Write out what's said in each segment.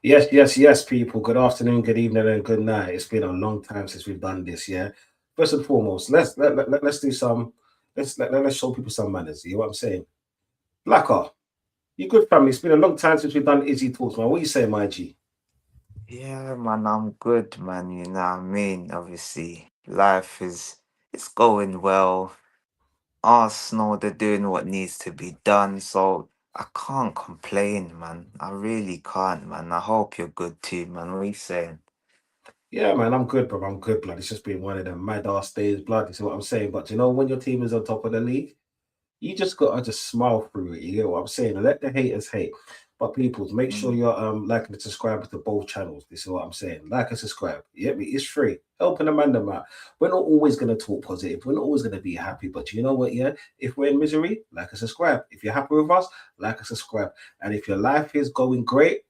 Yes, people. Good afternoon, good evening, and good night. It's been a long time since we've done this. Yeah. First and foremost, let's do some. Let's show people some manners. You know what I'm saying? Blacker, you good family. It's been a long time since we've done Izzy talks, man. What you saying, my G? Yeah, man, I'm good, man. You know what I mean? Obviously, life is it's going well. Arsenal, they're doing what needs to be done, so I can't complain, man. I really can't, man. I hope you're good too, man. What are you saying? Yeah, man, I'm good, bro. I'm good, blood. It's just been one of them mad ass days, blood. You see what I'm saying? But you know, when your team is on top of the league, you just gotta just smile through it. You get what I'm saying? Let the haters hate. But people, make sure Mm. you're liking and subscribing to both channels. This is what I'm saying. Like and subscribe. You get me? It's free. Helping the man them out. We're not always gonna talk positive. We're not always gonna be happy. But you know what? Yeah, if we're in misery, like and subscribe. If you're happy with us, like and subscribe. And if your life is going great,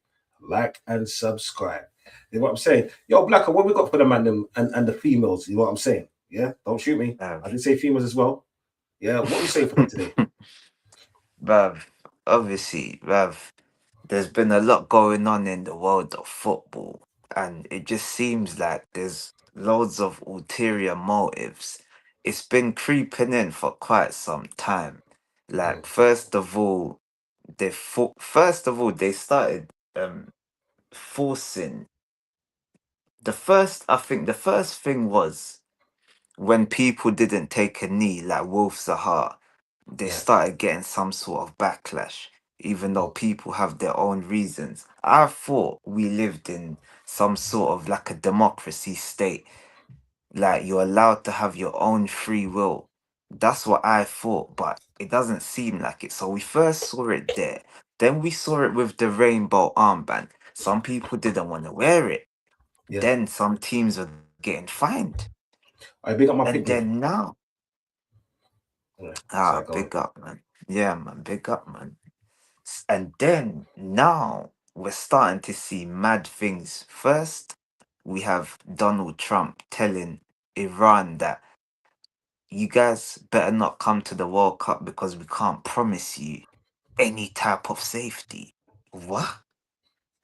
like and subscribe. You know what I'm saying? Yo, Blacker, what we got for the man them and the females? You know what I'm saying? Yeah, don't shoot me. Bruv. I did say females as well. Yeah, what we say for them today? Bruv, obviously, bruv, there's been a lot going on in the world of football, and it just seems like there's loads of ulterior motives. It's been creeping in for quite some time. Mm, Like, first of all, they started forcing the first thing was when people didn't take a knee, like Wolf Zaha, they yeah. started getting some sort of backlash, even though Mm, people have their own reasons. I thought we lived in some sort of like a democracy state, like you're allowed to have your own free will. That's what I thought, but it doesn't seem like it. So we first saw it there. Then we saw it with the rainbow armband. Some people didn't want to wear it. yeah. Then some teams were getting fined. I big up my And pick them. then now, Yeah. ah, So go on. big up, man. Yeah, man, big up, man. And then now we're starting to see mad things. First, we have Donald Trump telling Iran that you guys better not come to the World Cup because we can't promise you any type of safety. What?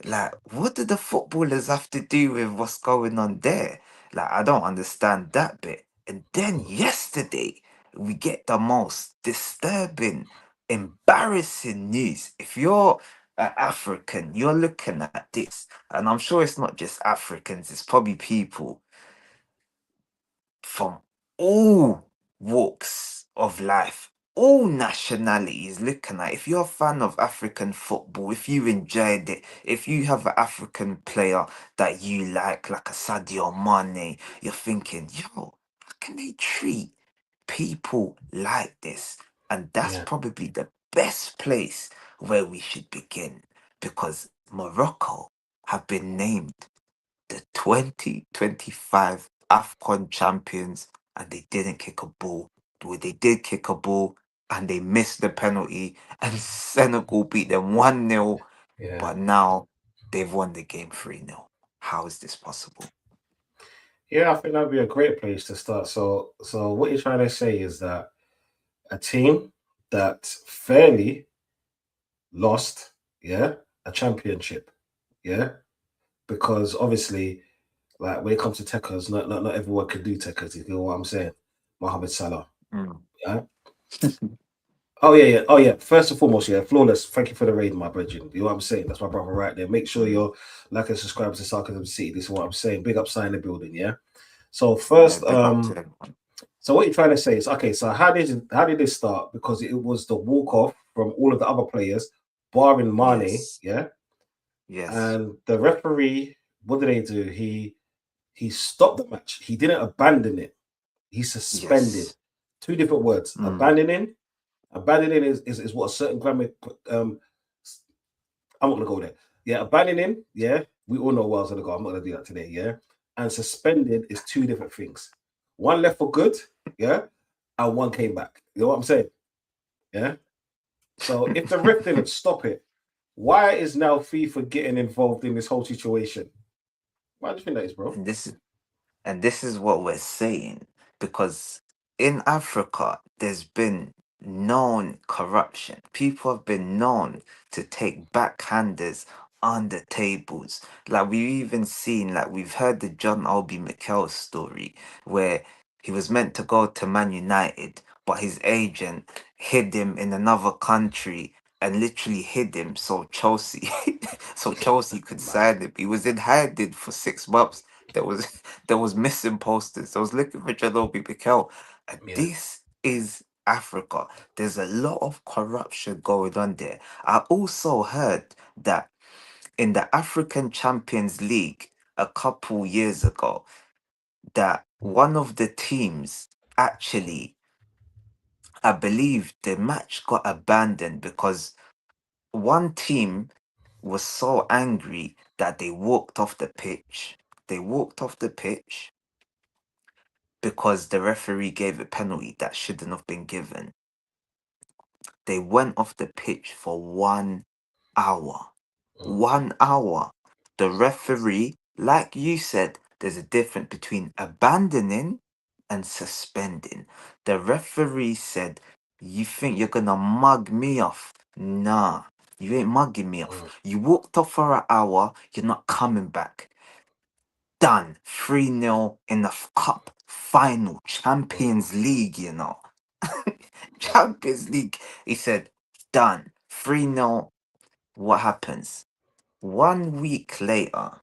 Like, what do the footballers have to do with what's going on there? Like, I don't understand that bit. And then Mm, yesterday, we get the most disturbing, embarrassing news. If you're an African, you're looking at this, and I'm sure it's not just Africans, it's probably people from all walks of life, all nationalities looking at. If you're a fan of African football, if you enjoyed it, if you have an African player that you like a Sadio Mane, you're thinking, yo, how can they treat people like this? And that's yeah. probably the best place where we should begin because Morocco have been named the 2025 AFCON champions and they didn't kick a ball. Well, they did kick a ball and they missed the penalty and Senegal beat them 1-0, Yeah. but now they've won the game 3-0. How is this possible? Yeah, I think that'd be a great place to start. So what you're trying to say is that a team that fairly lost, yeah, a championship, yeah, because obviously, like when it comes to techers, not everyone can do techers. You know what I'm saying? Mohamed Salah, Mm. yeah. Oh yeah. First and foremost, yeah, flawless. Thank you for the raid, my brethren. You know what I'm saying? That's my brother right there. Make sure Mm. you're like and subscribe to Sarcasm City. This is what I'm saying. Big up sign the building, yeah. So Yeah, first, big up to everyone. so what you're trying to say is okay. So how did this start? Because it was the walk off from all of the other players, barring Mane, Yes, yeah. yes, And the referee, what did they do? He stopped the match. He didn't abandon it. He suspended. yes. Two different words. Mm. Abandoning is what a certain grammar. Um, I'm not gonna go there. Yeah, abandoning. Yeah, we all know where I was gonna go. I'm not gonna do that today. Yeah, and suspended is two different things. One left for good. Yeah, and one came back. You know what I'm saying? Yeah. So if the ref didn't stop it, why is now FIFA getting involved in this whole situation? Why do you think that is, bro? and this And this is what we're saying because in Africa, there's been known corruption. People have been known to take backhanders on the tables. Like we've even seen, like we've heard the John Obi Mikel story where he was meant to go to Man United, but his agent hid him in another country and literally hid him so Chelsea so Chelsea could Mad. sign him. He was in hiding for 6 months. There was there was missing posters. I was looking for John Obi Mikel. And Yeah. this is Africa. There's a lot of corruption going on there. I also heard that in the African Champions League a couple years ago, that one of the teams actually, I believe the match got abandoned because one team was so angry that they walked off the pitch. They walked off the pitch because the referee gave a penalty that shouldn't have been given. They went off the pitch for 1 hour. Mm, 1 hour. The referee, like you said, there's a difference between abandoning and suspending. The referee said, "You think you're gonna mug me off? Nah, you ain't mugging me off. mm, You walked off for an hour, you're not coming back." Done. 3-0 in the cup final, mm, Champions League, you know. mm, Champions League. He said, done. 3-0. What happens? 1 week later,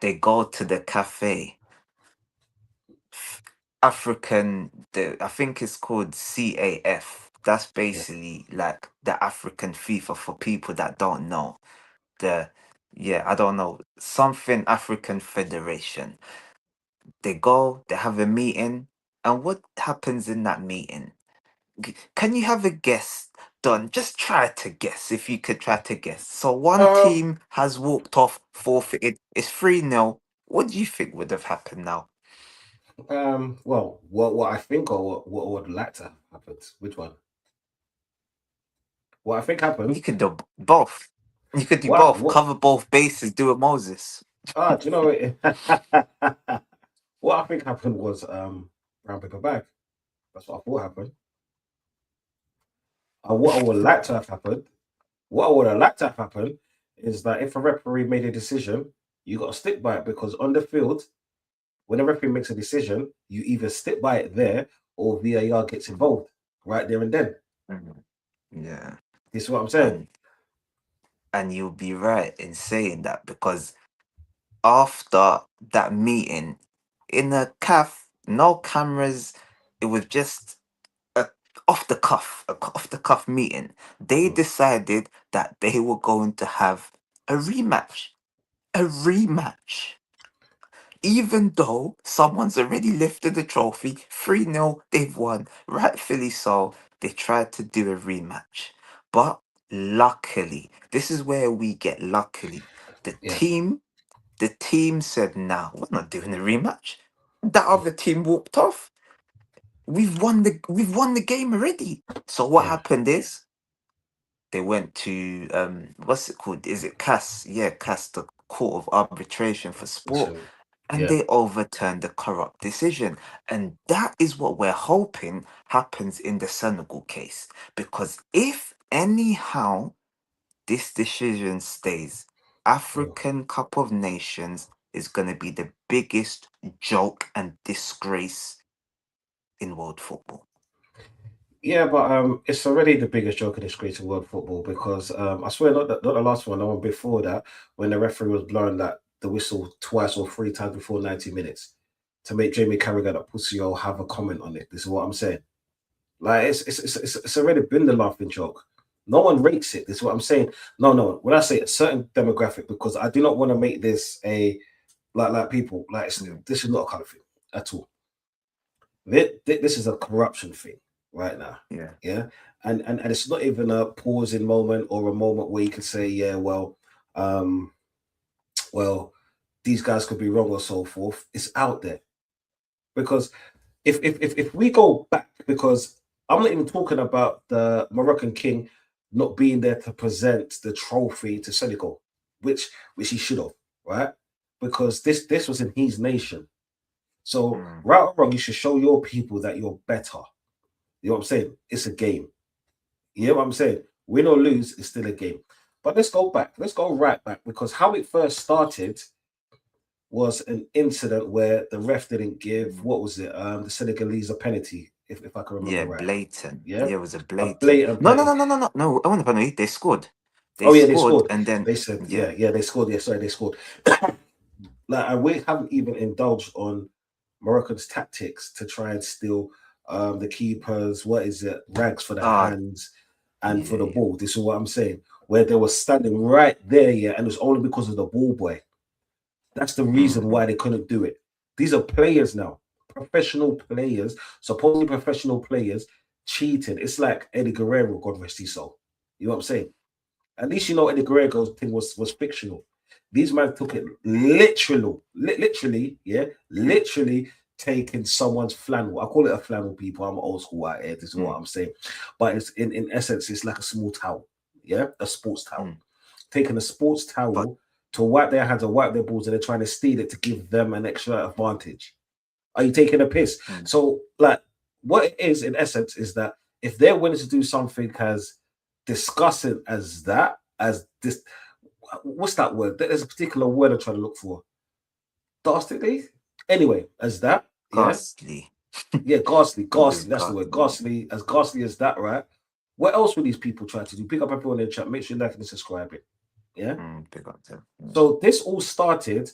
they go to the cafe. I think it's called CAF. That's yeah. basically like the African FIFA for people that don't know. The yeah, I don't know. Something African Federation. They go, they have a meeting, and what happens in that meeting? Can you have a guess, Don? Just try to guess if you could try to guess. So one Um, team has walked off, forfeited. It's 3-0. What do you think would have happened now? well, what I think or what would like to have happened? Which one? What I think You happened? could do both. You could do What both. what Cover both bases, do a Moses. do you know what I think happened was brown paper bag. That's what I thought happened. What I would like to have happened, what I would have liked to have happened is that if a referee made a decision, you got to stick by it because on the field, when a referee makes a decision, you either stick by it there or VAR gets involved right there and then. Mhm. Yeah. This is what I'm saying. And you'll be right in saying that because after that meeting in a calf, no cameras, it was just a off the cuff meeting. They Mm, decided that they were going to have a rematch. A rematch. Even though someone's already lifted the trophy, 3-0, they've won. Rightfully so, they tried to do a rematch. But luckily, this is where we get luckily. The yeah. team the team said, "Nah, we're not doing a rematch." That Mm, other team walked off. We've won the game already. So what yeah. happened is they went to what's it called? Is it CAS? Yeah, CAS, the Court of Arbitration for Sport, So, and yeah. they overturned the corrupt decision. And that is what we're hoping happens in the Senegal case. Because if anyhow this decision stays, Mm. African Cup of Nations is going to be the biggest joke and disgrace in world football. Yeah, but it's already the biggest joke in the streets of world football because I swear not the last one, the one before that, when the referee was blowing that the whistle twice or three times before 90 minutes to make Jamie Carragher that pussy or have a comment on it. This is what I'm saying. Like it's already been the laughing joke. No one rates it. This is what I'm saying. No. When I say a certain demographic, because I do not want to make this a like people like Mm, this is not a kind of thing at all. This is a corruption thing right now. yeah. Yeah. And it's not even a pausing moment or a moment where you can say, yeah, um, well, these guys could be wrong or so forth. It's out there. Because if we go back, because I'm not even talking about the Moroccan king not being there to present the trophy to Senegal, which he should have, right? Because this was in his nation. So Mm, right or wrong, you should show your people that you're better. You know what I'm saying? It's a game. You know what I'm saying? Win or lose, it's still a game. But let's go back. Let's go right back because how it first started was an incident where the ref didn't give Mm. what was it? The Senegalese a penalty, if I can remember Yeah, right. blatant. Yeah, Yeah, it was a a blatant. blatant No, no, penalty. no, no, no, no, no. I want to penalty. They scored. They Oh yeah, they scored, scored. and then They said, yeah, yeah, they scored. Yeah, sorry, they scored. Like, and we haven't even indulged on Moroccan's tactics to try and steal the keepers. What is it? Rags for the ah, hands and for yeah, the yeah. ball. This is what I'm saying. Where they were standing right there, yeah, and it was only because of the ball boy. That's the reason Mm-hmm. why they couldn't do it. These are players now, professional players, supposedly professional players, cheating. It's like Eddie Guerrero, God rest his soul. You know what I'm saying? At least you know Eddie Guerrero's thing was fictional. These men took it literally, yeah, literally taking someone's flannel. I call it a flannel, people. I'm old school out here. This is what Mm, I'm saying. But it's in essence, it's like a small towel, yeah, a sports towel. mm. Taking a sports But towel to wipe their hands or wipe their balls, and they're trying to steal it to give them an extra advantage. Are you taking a piss? mm, So, like, what it is in essence is that if they're willing to do something as disgusting as that, as this, what's that word? There's a particular word I'm trying to look for. Dastardly? Anyway, as that, yeah, ghastly, yeah, ghastly, even ghastly, that's the word. ghastly. Ghastly as that, right? What else would these people try to do? Pick up everyone in the chat, make sure you like and subscribe it. Yeah. Big up them. So this all started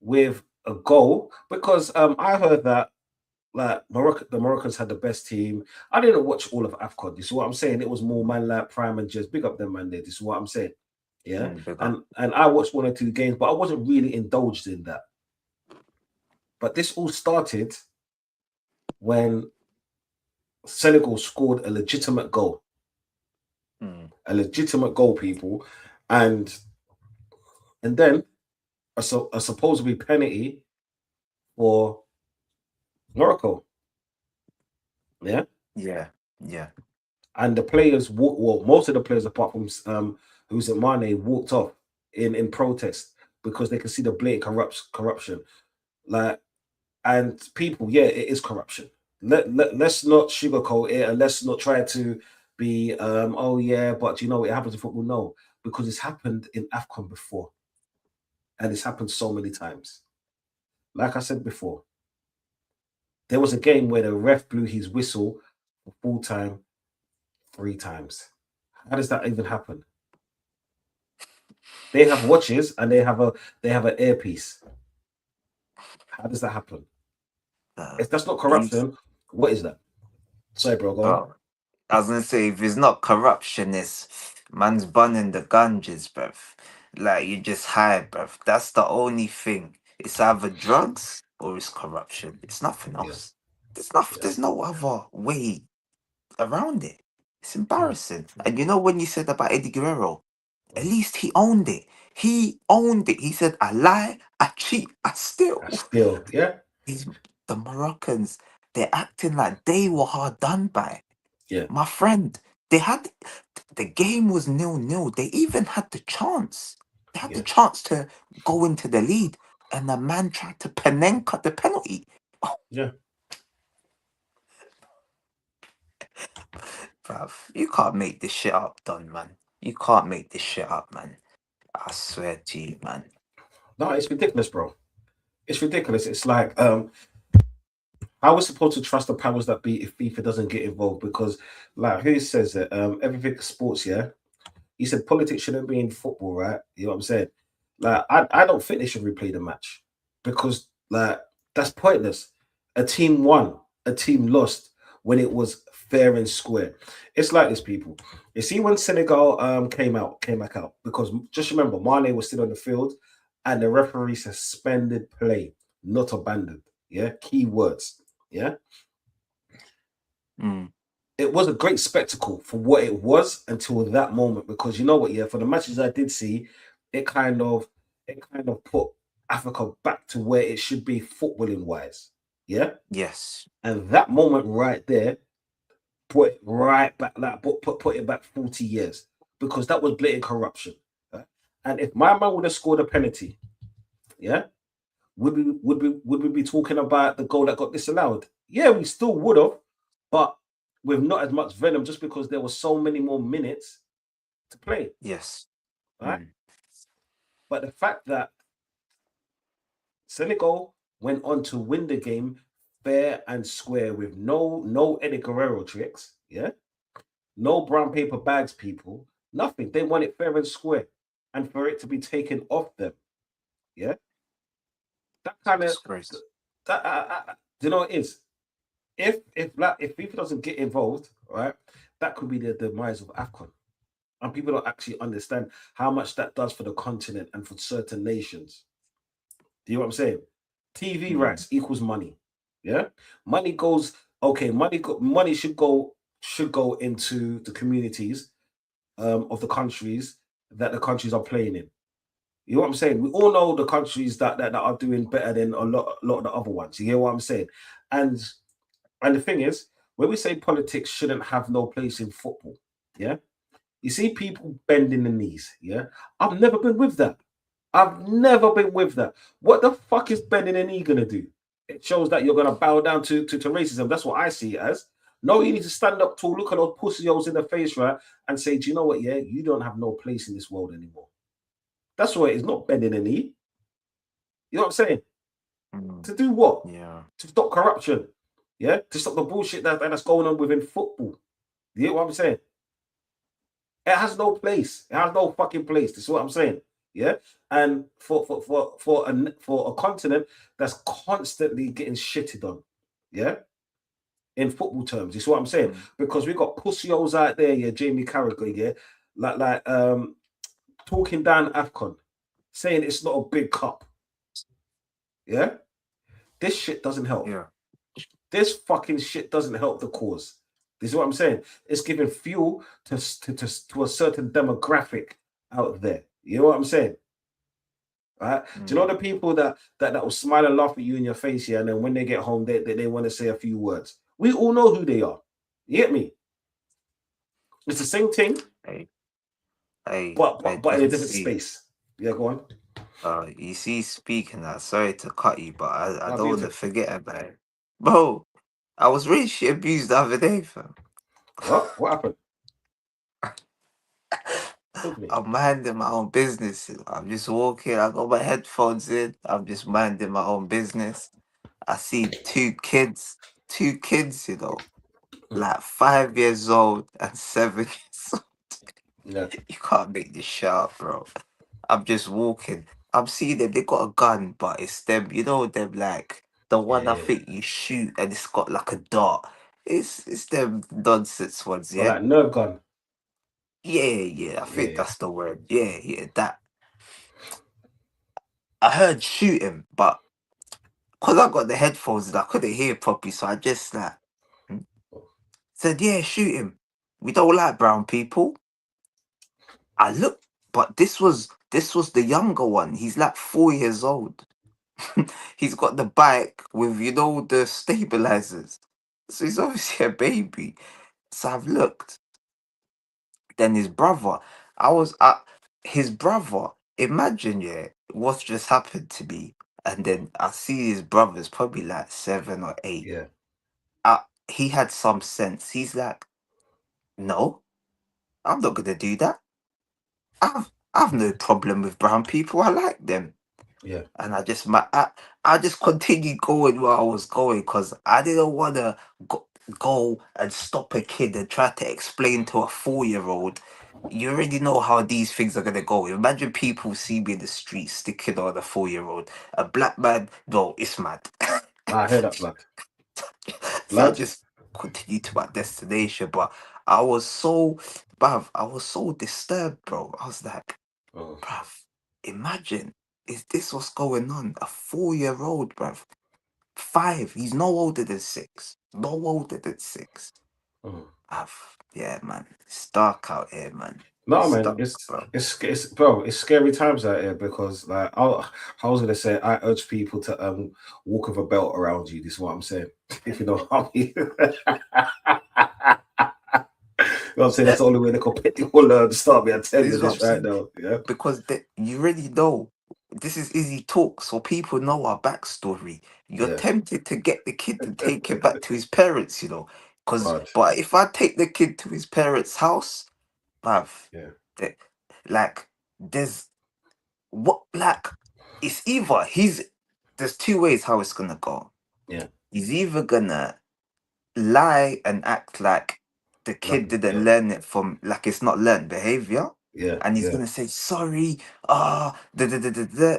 with a goal because I heard that like Morocco, the Moroccans had the best team. I didn't watch all of AFCON. This is what I'm saying. It was more man like Prime and just big up them man there. This is what I'm saying. Yeah. Big up. And I watched one or two games, but I wasn't really indulged in that. But this all started when Senegal scored Mm. a legitimate goal, people, and then a supposedly penalty for Morocco. Yeah. Yeah, yeah, And the players well, most of the players apart from who's at Mane walked off in protest because they can see the blatant corruption. Like, and people, yeah, it is corruption. Let's not sugarcoat it, and let's not try to be oh yeah, but you know it happens in football. No, because it's happened in AFCON before, and it's happened so many times. Like I said before, there was a game where the ref blew his whistle for full time 3 times. How does that even happen? They have watches and they have an earpiece. How does that happen? uh, If that's not these, corruption, what is that? Sorry, bro, go on. bro. I was gonna say, if it's not corruption, it's man's bunning the ganges, bruv. Like you just high, bruv. That's the only thing. It's either drugs or it's corruption. It's nothing Yeah, else. There's nothing. yeah, There's no other way around it. It's mm, embarrassing. And you know when you said about Eddie Guerrero, at least he owned it. He owned it. He said, "I lie, I cheat, I steal." I still, yeah, These the Moroccans, they're acting like they were hard done by. yeah, My friend, they had the game was 0-0. They even had the chance. They had the yeah, chance to go into the lead, and the man tried to Panenka the penalty. Oh, yeah. bruv, you can't make this shit up, done, man. You can't make this shit up, man. I swear to you, man. No, it's ridiculous, bro. It's ridiculous. It's like how we're supposed to trust the powers that be if FIFA doesn't get involved because like who says it? Everything is sports, yeah. He said politics shouldn't be in football, right? You know what I'm saying? Like, I don't think they should replay the match because, like, that's pointless. A team won, a team lost when it was fair and square. It's like this, people. You see, when Senegal came back out, because just remember, Mane was still on the field and the referee suspended play, not abandoned. Yeah, key words. Yeah, Mm, it was a great spectacle for what it was until that moment because you know what, yeah, for the matches I did see, it kind of put Africa back to where it should be footballing wise. Yeah. yes. And that moment right there put it right back, like put it back 40 years because that was blatant corruption. Right? And if my man would have scored a penalty, yeah, would we be talking about the goal that got disallowed? Yeah, we still would have, but with not as much venom, just because there were so many more minutes to play. Yes. right? Mm. But the fact that Senegal went on to win the game fair and square with no Eddie Guerrero tricks, yeah, no brown paper bags, people, nothing. They won it fair and square, and for it to be taken off them, yeah, that kind of Disgrace. that do you know what it is? If FIFA doesn't get involved, right, that could be the demise of AFCON. And people don't actually understand how much that does for the continent and for certain nations. Do you know what I'm saying? TV Mm. rights equals money. Yeah, money goes okay. Money should go into the communities of the countries that the countries are playing in. You know what I'm saying? We all know the countries that are doing better than a lot of the other ones. You hear what I'm saying? And and the thing is, when we say politics shouldn't have no place in football, yeah, you see people bending the knees. Yeah, I've never been with that. I've never been with that. What the fuck is bending the knee gonna do? It shows that you're gonna bow down to racism. That's what I see it as. No, you need to stand up tall, look at those pussy holes in the face, right, and say, do you know what? Yeah, you don't have no place in this world anymore. That's what it is. Not bending the knee. You know what I'm saying? Mm. To do what? Yeah. To stop corruption. Yeah, to stop the bullshit that's going on within football. You know what I'm saying? It has no place. It has no fucking place. That's what I'm saying. Yeah. And for a continent that's constantly getting shitted on, yeah, in football terms, you see what I'm saying? Mm. Because we got pussios out there, yeah, Jamie Carragher, yeah, like talking down AFCON, saying it's not a big cup. Yeah, this shit doesn't help. Yeah. This fucking shit doesn't help the cause. This is what I'm saying. It's giving fuel to a certain demographic out there. You know what I'm saying? Right? Do you know Mm. the people that will smile and laugh at you in your face here, and then when they get home, they want to say a few words. We all know who they are. You get me? It's the same thing, Hey, hey, but hey, but, but in a you different see, space. Yeah, go on. speaking that, sorry to cut you, but I I'll don't be want to into forget about it. Bro, I was racially abused the other day, fam. what? What happened? Talk to me. I'm minding my own business. I'm just walking, I got my headphones in, I'm just minding my own business. I see two kids, Mm. like 5 years old and 7 years old. Yeah, You can't make this shit up, bro. I'm just walking. I'm seeing them. They got a gun, but it's them. You know them like the one I yeah. think you shoot and it's got like a dot. It's them nonsense ones, Well, yeah. like nerve gun. Yeah, yeah. I Yeah, think yeah, that's the word. Yeah, yeah. That I heard shooting, but because I got the headphones and I couldn't hear properly, so I just like hmm, said, "Yeah, shoot him. We don't like brown people." I look, but this was the younger one. He's like 4 years old. He's got the bike with the stabilizers. So he's obviously a baby. So I've looked. Then his brother, I was at his brother. Imagine, yeah, what's just happened to me. And then I see his brother's probably like 7 or 8. yeah. He had some sense. He's like, no, I'm not gonna do that. I've no problem with brown people. I like them. Yeah. And I just continued going where I was going because I didn't want to go and stop a kid and try to explain to a 4 year old. You already know how these things are gonna go. Imagine people see me in the street sticking on a 4 year old. A black man, no, it's mad. I hear that blood. So I Blood. just continued to my destination, but I was so, bruv, I was so disturbed, bro. I was like, Oh, bruv, imagine, is this what's going on? A 4 year old, bruv. 5. He's no older than 6. No older than 6. oh. Yeah, man. It's dark out here, man. No, It's man, dark, it's bro. it's it's bro, it's scary times out here because I was gonna say I urge people to walk with a belt around you. This is what I'm saying. If you know what I mean. You know what I'm saying? That's the only way they can pick will learn to start me. I tell This you is what I'm this right saying. now. Yeah. Because you already know this is easy talk, so people know our backstory. You're Yeah. tempted to get the kid to take him back to his parents. Because, Hard. but if I take the kid to his parents' house, bruv, Yeah. they, like there's what like it's either there's two ways how it's gonna go. Yeah. He's either gonna lie and act like the kid Nothing. didn't Yeah. learn it from like it's not learned behavior, Yeah. and he's Yeah. gonna say sorry,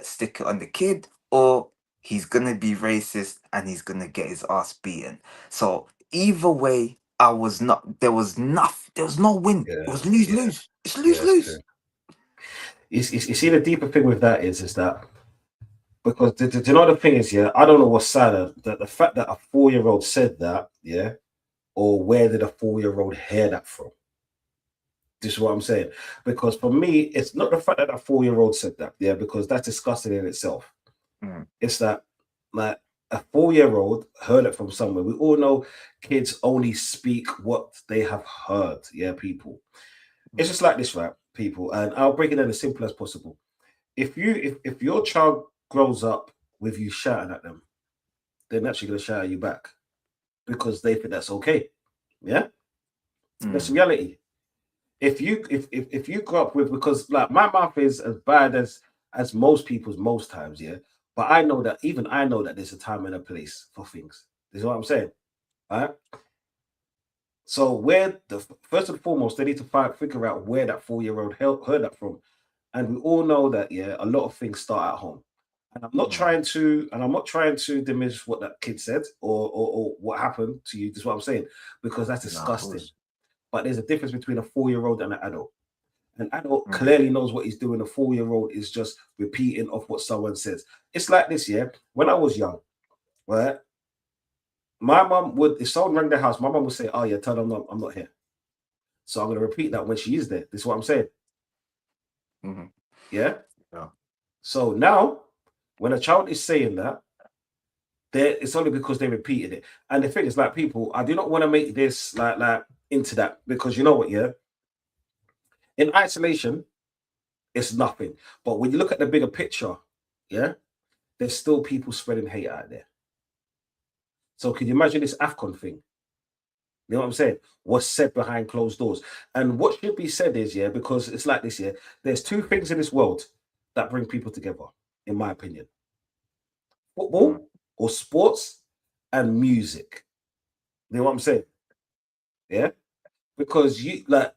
stick it on the kid, or he's gonna be racist and he's gonna get his ass beaten. So either way, I was not there was no win. It Yeah. was lose Yeah. lose. It's Yeah. lose It's true. lose. You see, the deeper thing with that is that because you know the thing is, yeah, I don't know what's sadder, that the fact that a 4-year-old said that, yeah, or where did a 4-year-old hear that from? This is what I'm saying. Because for me, it's not the fact that a 4-year-old said that, yeah, because that's disgusting in itself. Mm, It's that like a 4-year-old heard it from somewhere. We all know kids only speak what they have heard, yeah, people. It's mm, just like this, right, people, and I'll break it down as simple as possible. If your child grows up with you shouting at them, they're naturally going to shout at you back because they think that's okay. Yeah, that's mm, reality. If you grow up with, because like my mouth is as bad as most people's most times, yeah. But I know that even I know that there's a time and a place for things. This is what I'm saying. All right. So where the first and foremost, they need to figure out where that 4-year-old heard that from. And we all know that, yeah, a lot of things start at home. And mm. I'm not trying to diminish what that kid said or what happened to you. This is what I'm saying, because that's No, of disgusting. course. But there's a difference between a 4-year-old and an adult. An adult Mm, clearly knows what he's doing. A 4-year-old is just repeating of what someone says. It's like this, yeah. When I was young, right, my mom would, if someone rang the house, my mom would say, "Oh yeah, tell them I'm not here." So I'm going to repeat that when she is there. This is what I'm saying. mhm. Yeah. Yeah. So now, when a child is saying that, it's only because they repeated it. And the thing is, like people, I do not want to make this like into that, because you know what, yeah, in isolation, it's nothing. But when you look at the bigger picture, yeah, there's still people spreading hate out there. So can you imagine this AFCON thing? You know what I'm saying? What's said behind closed doors. And what should be said is, yeah, because it's like this, yeah, there's two things in this world that bring people together, in my opinion: Mm, football or sports and music. You know what I'm saying? Yeah. Because you like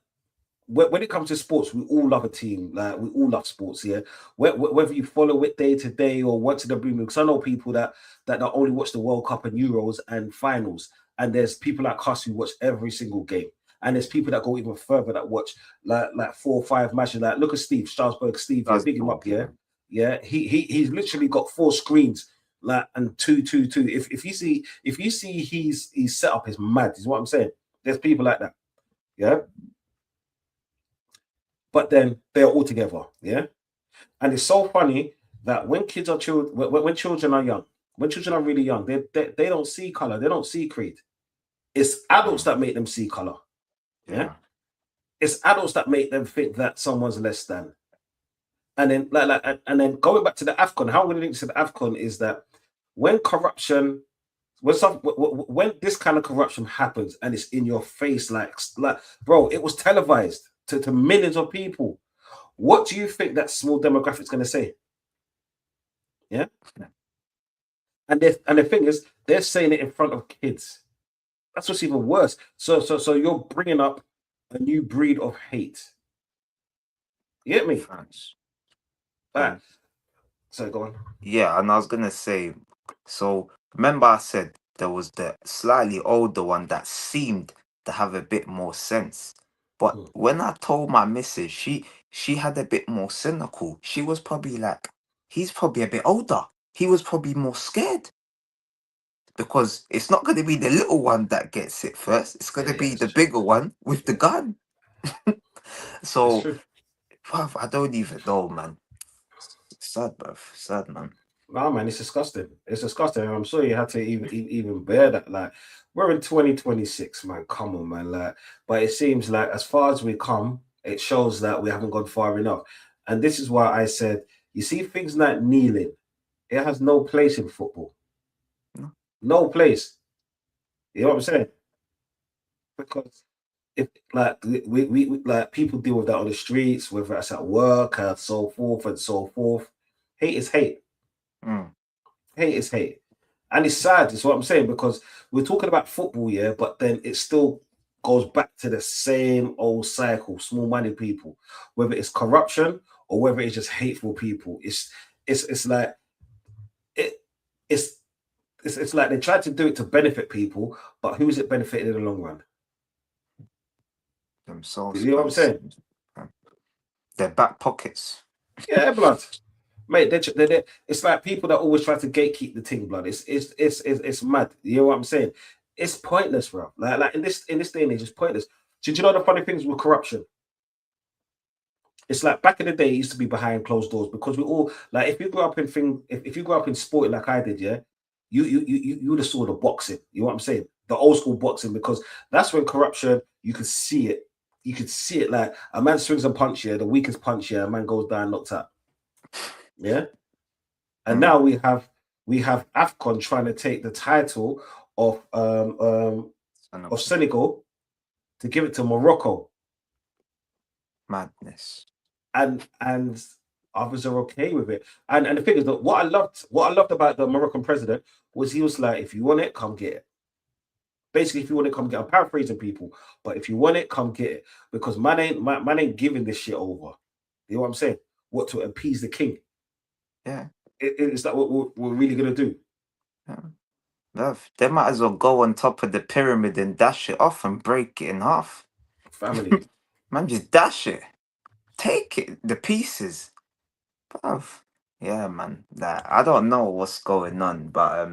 when it comes to sports, we all love a team. Like we all love sports. Yeah, whether you follow it day to day or watch the blue moon. Because I know people that not only watch the World Cup and Euros and finals, and there's people like us who watch every single game. And there's people that go even further that watch like 4 or 5 matches. Like look at Steve Strasberg. Steve, yeah, that's big him up. Yeah, okay. yeah. He's literally got 4 screens. Like and two. If you see he's set up is mad. Is what I'm saying. There's people like that. Yeah, but then they're all together. Yeah. And it's so funny that when kids are children, when children are young, when children are really young, they don't see color, they don't see creed. It's adults Mm, that make them see color. Yeah. yeah. It's adults that make them think that someone's less than. And then and then going back to the AFCON, how I'm going to link to the AFCON is that when corruption, when this kind of corruption happens and it's in your face, like bro, it was televised to millions of people. What do you think that small demographic's going to say? Yeah. And the thing is, they're saying it in front of kids. That's what's even worse. So you're bringing up a new breed of hate. You get me? Thanks. All right. And So go on. yeah, and I was gonna say, so remember I said there was the slightly older one that seemed to have a bit more sense. But Mhm. when I told my missus, she had a bit more cynical. She was probably like, he's probably a bit older. He was probably more scared because it's not going to be the little one that gets it first. It's going Yeah, to yeah, be it's the true. bigger one with the Yeah, gun. it's So, true. bruv, I don't even know, man. Sad, bruv. Sad, man. No, man, it's disgusting. It's disgusting. I'm sure you had to even bear that. Like, we're in 2026, man. Come on, man. Like, but it seems like as far as we come, it shows that we haven't gone far enough. And this is why I said, you see, things like kneeling, it has no place in football. No. No place. You know what I'm saying? Because if like we like people deal with that on the streets, whether it's at work and so forth and so forth. Hate is hate. Mm. Hate is hate. And it's sad, is what I'm saying, because we're talking about football, yeah, but then it still goes back to the same old cycle, small-minded people, whether it's corruption or whether it's just hateful people. It's like it it's it's like they try to do it to benefit people, but who's it benefiting in the long run? Themselves, You know what I'm saying? their back pockets. Yeah, blood. Mate, it's like people that always try to gatekeep the thing, blood. It's mad. You know what I'm saying? It's pointless, bro. Like in this day and age, it's pointless. Did you know the funny things with corruption? It's like back in the day, it used to be behind closed doors because we all like if you grew up in if you grew up in sporting like I did, yeah, you would have saw the boxing. You know what I'm saying? The old school boxing because that's when corruption you could see it. You could see it like a man swings a punch here, the weakest punch here, a man goes down knocked out. Yeah. And Mm. now we have AFCON trying to take the title of um, um, of Senegal. Senegal to give it to Morocco, Madness. and others are okay with it. And the thing is that what I loved about the Moroccan president was he was like, if you want it, come get it. Basically, if you want it, come get it. I'm paraphrasing people, but if you want it, come get it. Because man ain't giving this shit over. You know what I'm saying? What to appease the king? Yeah. Is that what we're really gonna do? Yeah. Love. They might as well go on top of the pyramid and dash it off and break it in half. Family. Man, just dash it. Take it, the pieces. Bruv. Yeah, man. Like, I don't know what's going on, but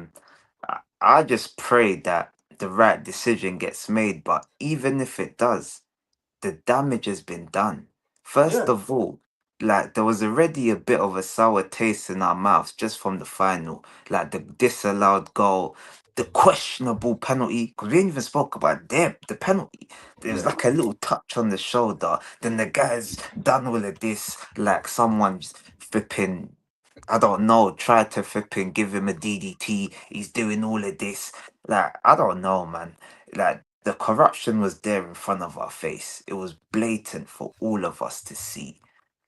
I just pray that the right decision gets made. But even if it does, the damage has been done. First Yeah. of all, like there was already a bit of a sour taste in our mouths just from the final, like the disallowed goal, the questionable penalty. Because we didn't even spoke about them. The penalty, there was Yeah. like a little touch on the shoulder. Then the guy's done all of this, like someone's flipping. I don't know, tried to flipping give him a DDT. He's doing all of this. Like, I don't know, man. Like, the corruption was there in front of our face. It was blatant for all of us to see.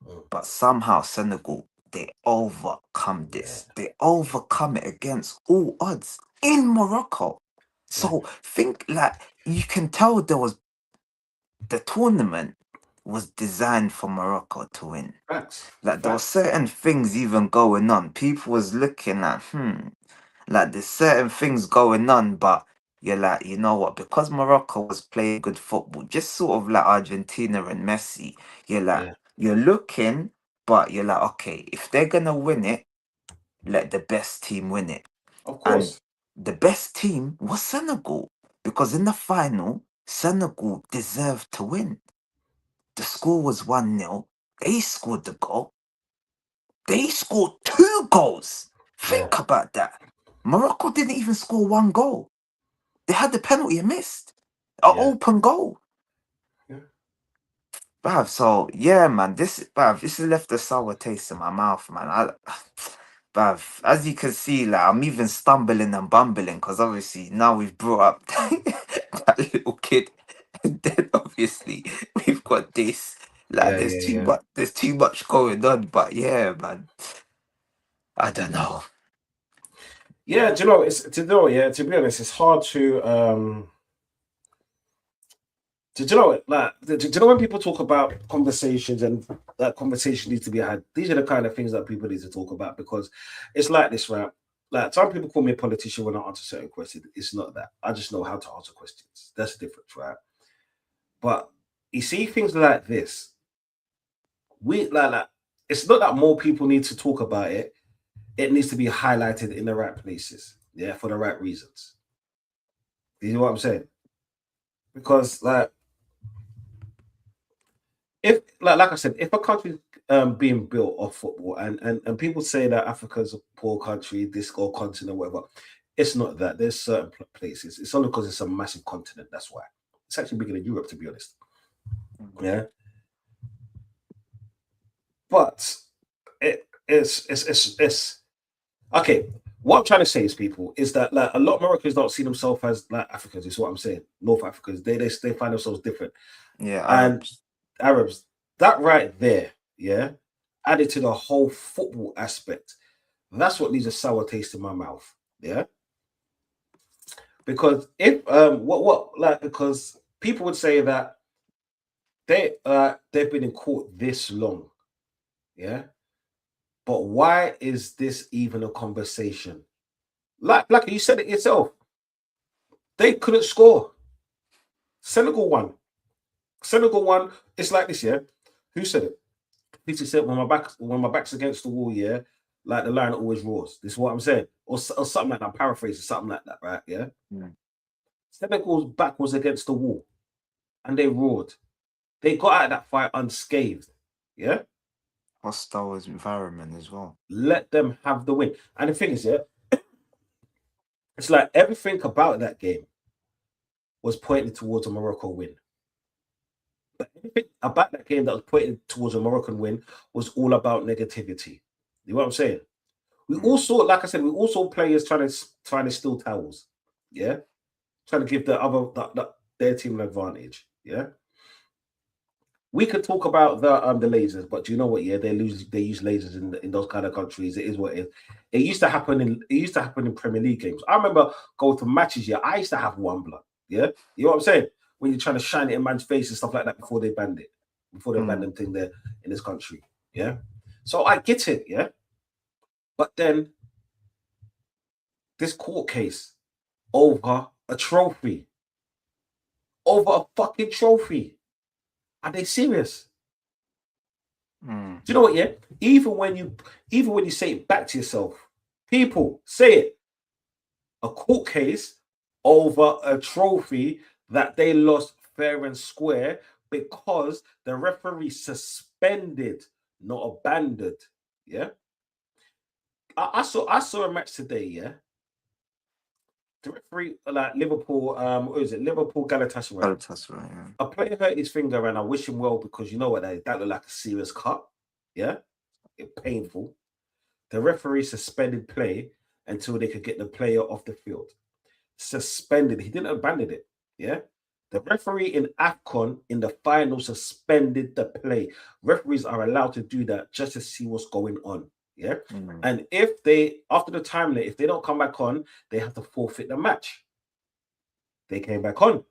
Mm. But somehow Senegal, they overcome Yeah. this. They overcome it against all odds in Morocco. Yeah. So think like you can tell there was the tournament was designed for Morocco to win. Facts. Like there were Facts. certain things even going on. People was looking at, like there's certain things going on, but you're like, you know what? Because Morocco was playing good football, just sort of like Argentina and Messi, you're like, Yeah. you're looking, but you're like, okay, if they're gonna win it, let the best team win it. Of And course. the best team was Senegal. Because in the final, Senegal deserved to win. The score was 1-0. They scored the goal. They scored 2 goals. Yeah. Think about that. Morocco didn't even score 1 goal. They had the penalty and missed. An Yeah. open goal. Yeah. Bruv, so yeah, man, this has left a sour taste in my mouth, man. Bruv, as you can see, like I'm even stumbling and bumbling because obviously now we've brought up that little kid, and then obviously we've got this. Like Yeah. Yeah. Yeah. there's too much going on, but yeah, man. I don't know. Yeah. Do you know? It's to know. Yeah. To be honest, it's hard to. Do you know it? Like, do you know when people talk about conversations and that conversation needs to be had? These are the kind of things that people need to talk about because it's like this, right? Like some people call me a politician when I answer certain questions. It's not that. I just know how to answer questions. That's the difference, right? But you see things like this. We like it's not that more people need to talk about it. It needs to be highlighted in the right places. Yeah, for the right reasons. You know what I'm saying? Because like I said, if a country being built off football and people say that Africa's a poor country, this or continent, whatever, it's not that. There's certain places. It's only because it's a massive continent. That's why. It's actually bigger than Europe, to be honest. Yeah, but it's okay. what I'm trying to say is, people, is that like a lot of Moroccans don't see themselves as like Africans. Is what I'm saying. North Africans, they find themselves different. Yeah, And Arabs. Arabs, that right there, yeah, added to the whole football aspect. That's what leaves a sour taste in my mouth. Yeah, because if what like because people would say that they've been in court this long, yeah, but why is this even a conversation? Like you said it yourself, they couldn't score. Senegal won. Senegal won. It's like this, yeah. Who said it? Peter said, when my back's against the wall, yeah, like the lion always roars. This is what I'm saying, or something like that. I'm paraphrasing something like that, right? Yeah. Mm. Senegal's back was against the wall, and they roared. They got out of that fight unscathed. Yeah. Hostile environment as well. Let them have the win. And the thing is, yeah, it's like everything about that game was pointing towards a Morocco win. But everything about that game that was pointing towards a Moroccan win was all about negativity. You know what I'm saying? We Mm. also, like I said, we also players trying to steal towels. Yeah, trying to give their team an advantage. Yeah, we could talk about the lasers, but do you know what? Yeah, they use lasers in those kind of countries. It is what it is. It used to happen in Premier League games. I remember going to matches. Yeah, I used to have one blood. Yeah, you know what I'm saying? When you're trying to shine it in man's face and stuff like that before they banned it, before they banned Mm. them thing there in this country. Yeah, so I get it. Yeah, but then this court case over a trophy, over a fucking trophy. Are they serious? Mm. Do you know what? Yeah, even when you say it back to yourself, people say it. A court case over a trophy that they lost fair and square because the referee suspended, not abandoned. Yeah, I saw a match today. Yeah, the referee like Liverpool. What is it? Liverpool Galatasaray. Galatasaray, yeah. A player hurt his finger, and I wish him well because you know what that looked like a serious cut. Yeah, it painful. The referee suspended play until they could get the player off the field. Suspended. He didn't abandon it. Yeah. The referee in AFCON in the final suspended the play. Referees are allowed to do that just to see what's going on. Yeah. Mm. And if they, after the time limit, if they don't come back on, they have to forfeit the match. They came back on.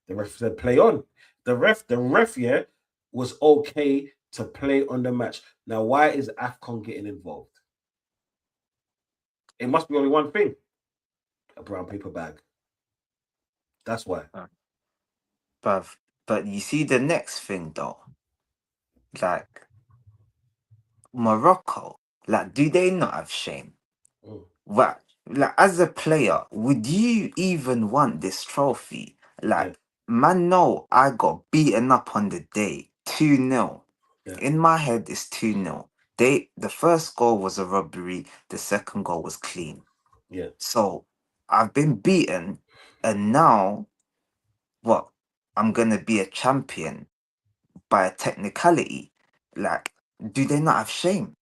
The ref said play on. The ref, yeah, was okay to play on the match. Now, why is AFCON getting involved? It must be only one thing: a brown paper bag. That's why. But you see the next thing though, like Morocco, like do they not have shame? Mm, What, like as a player, would you even want this trophy? yeah, Like, man, no, I got beaten up on the day, 2-0. yeah, In my head, it's 2-0. The first goal was a robbery, the second goal was clean. yeah. So I've been beaten, and now what? I'm gonna be a champion by a technicality. Like, do they not have shame?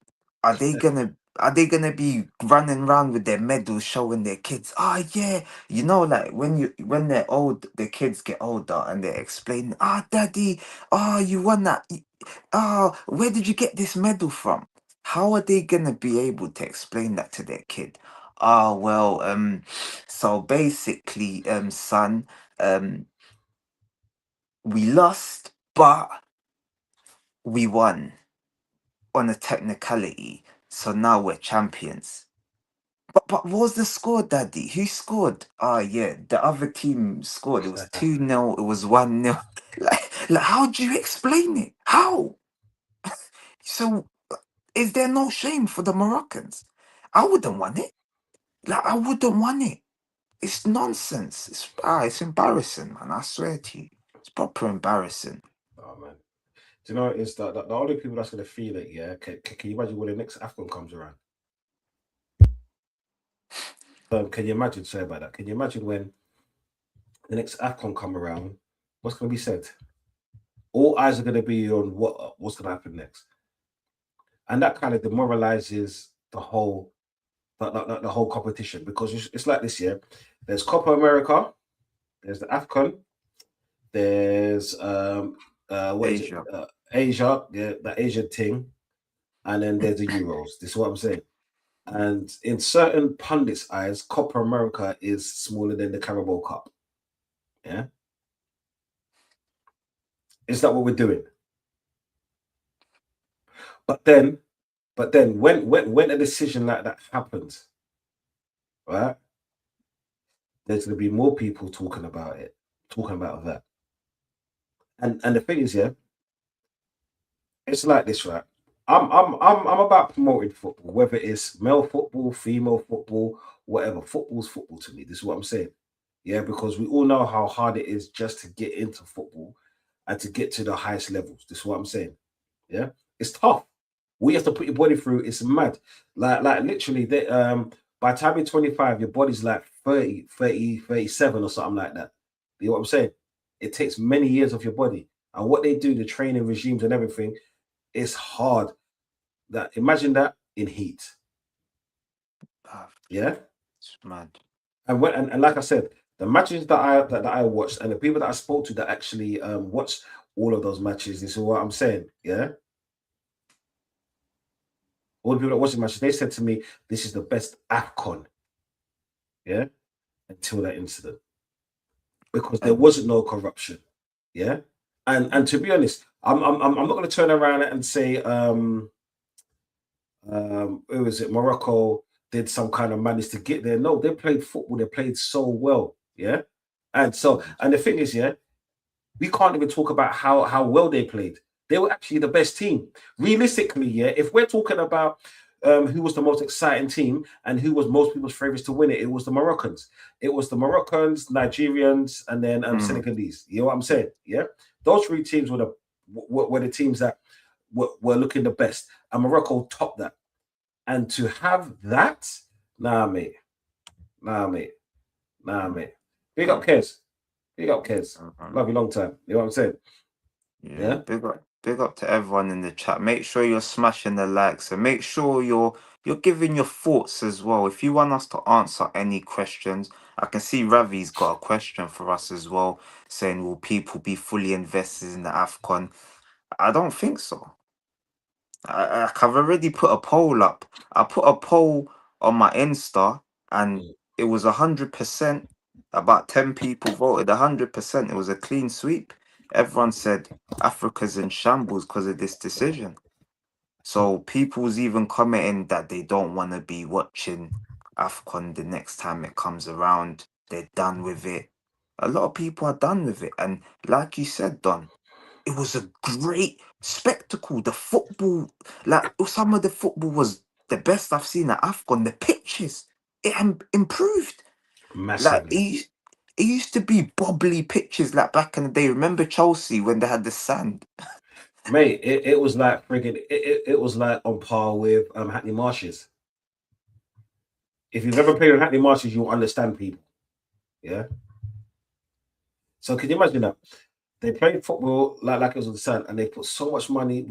Are they gonna be running around with their medals showing their kids? Oh yeah, like when they're old, the kids get older and they explain, daddy, you won that. Where did you get this medal from? How are they gonna be able to explain that to their kid? Well, so basically, son, um, we lost, but we won on a technicality. So now we're champions. But what was the score, Daddy? Who scored? Yeah, the other team scored. It was 2-0. It was 1-0. Like, how do you explain it? How? So, is there no shame for the Moroccans? I wouldn't want it. Like, I wouldn't want it. It's nonsense. It's embarrassing, man. I swear to you, it's proper embarrassing. Oh man. Do you know it's the only people that's gonna feel it, yeah? Can you imagine when the next AFCON comes around? Can you imagine say about that? Can you imagine when the next AFCON come around? What's gonna be said? All eyes are gonna be on what's gonna happen next. And that kind of demoralizes the whole the whole competition, because it's like this year. There's Copa America, there's the AFCON, there's what is it? Asia. Asia, yeah, the Asian thing, and then there's the Euros. This is what I'm saying. And in certain pundits' eyes, Copa America is smaller than the Carabao Cup. Yeah, is that what we're doing? But then, when a decision like that happens, right? There's going to be more people talking about it, talking about that. And the thing is, yeah, it's like this, right? I'm about promoting football, whether it's male football, female football, whatever. Football's football to me. This is what I'm saying. Yeah, because we all know how hard it is just to get into football and to get to the highest levels. This is what I'm saying. Yeah, it's tough. What you have to put your body through, it's mad. Like literally, by the time you're 25, your body's like 37 or something like that. You know what I'm saying? It takes many years of your body. And what they do, the training regimes and everything, it's hard. That imagine that in heat. Ah, Yeah. it's mad. And like I said, the matches that I watched and the people that I spoke to that actually watched all of those matches, this is what I'm saying. Yeah. All the people that watched the matches, they said to me, this is the best AFCON. Yeah. Until that incident. Because there And wasn't no corruption. Yeah. And to be honest, I'm not gonna turn around and say who was it? Morocco did some kind of manage to get there. No, they played football. They played so well. Yeah. And the thing is, yeah, we can't even talk about how well they played. They were actually the best team. Realistically, yeah, if we're talking about who was the most exciting team and who was most people's favorites to win it, it was the Moroccans. It was the Moroccans, Nigerians, and then Senegalese. You know what I'm saying? Yeah, those three teams were the teams that were looking the best, and Morocco topped that. And to have that, nah, mate, nah, mate, nah, mate. Big up, Kez. Big up, Kez. Love you long time. You know what I'm saying? yeah, Yeah. big up to everyone in the chat. Make sure you're smashing the likes and make sure you're giving your thoughts as well. If you want us to answer any questions, I can see Ravi's got a question for us as well, saying will people be fully invested in the AFCON? I don't think so. I've already put a poll up. I put a poll on my Insta, and Mm. it was 100%. About 10 people voted 100%. It was a clean sweep. Everyone said Africa's in shambles because of this decision. So people's even commenting that they don't want to be watching AFCON the next time it comes around. They're done with it. A lot of people are done with it. And like you said, Don, it was a great spectacle. The football, like some of the football was the best I've seen at AFCON. The pitches, improved. Like Massively. it used to be bobbly pitches like back in the day. Remember Chelsea when they had the sand? Mate, it was like friggin' it was like on par with Hackney Marshes. If you've ever played with Hackney Marshes, you'll understand people. Yeah. So can you imagine that? They played football like it was on the sand, and they put so much money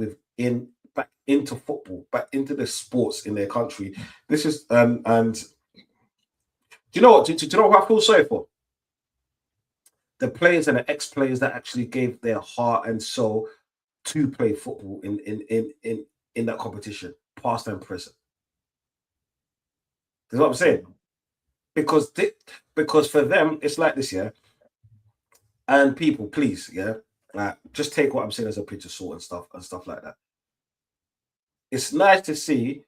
back into football, back into the sports in their country. This is and do you know what? Do you know what I feel sorry for? The players and the ex-players that actually gave their heart and soul to play football in that competition, past and present. That's what I'm saying. Because for them, it's like this, yeah. And people, please, yeah, like just take what I'm saying as a pinch of salt and stuff like that. It's nice to see,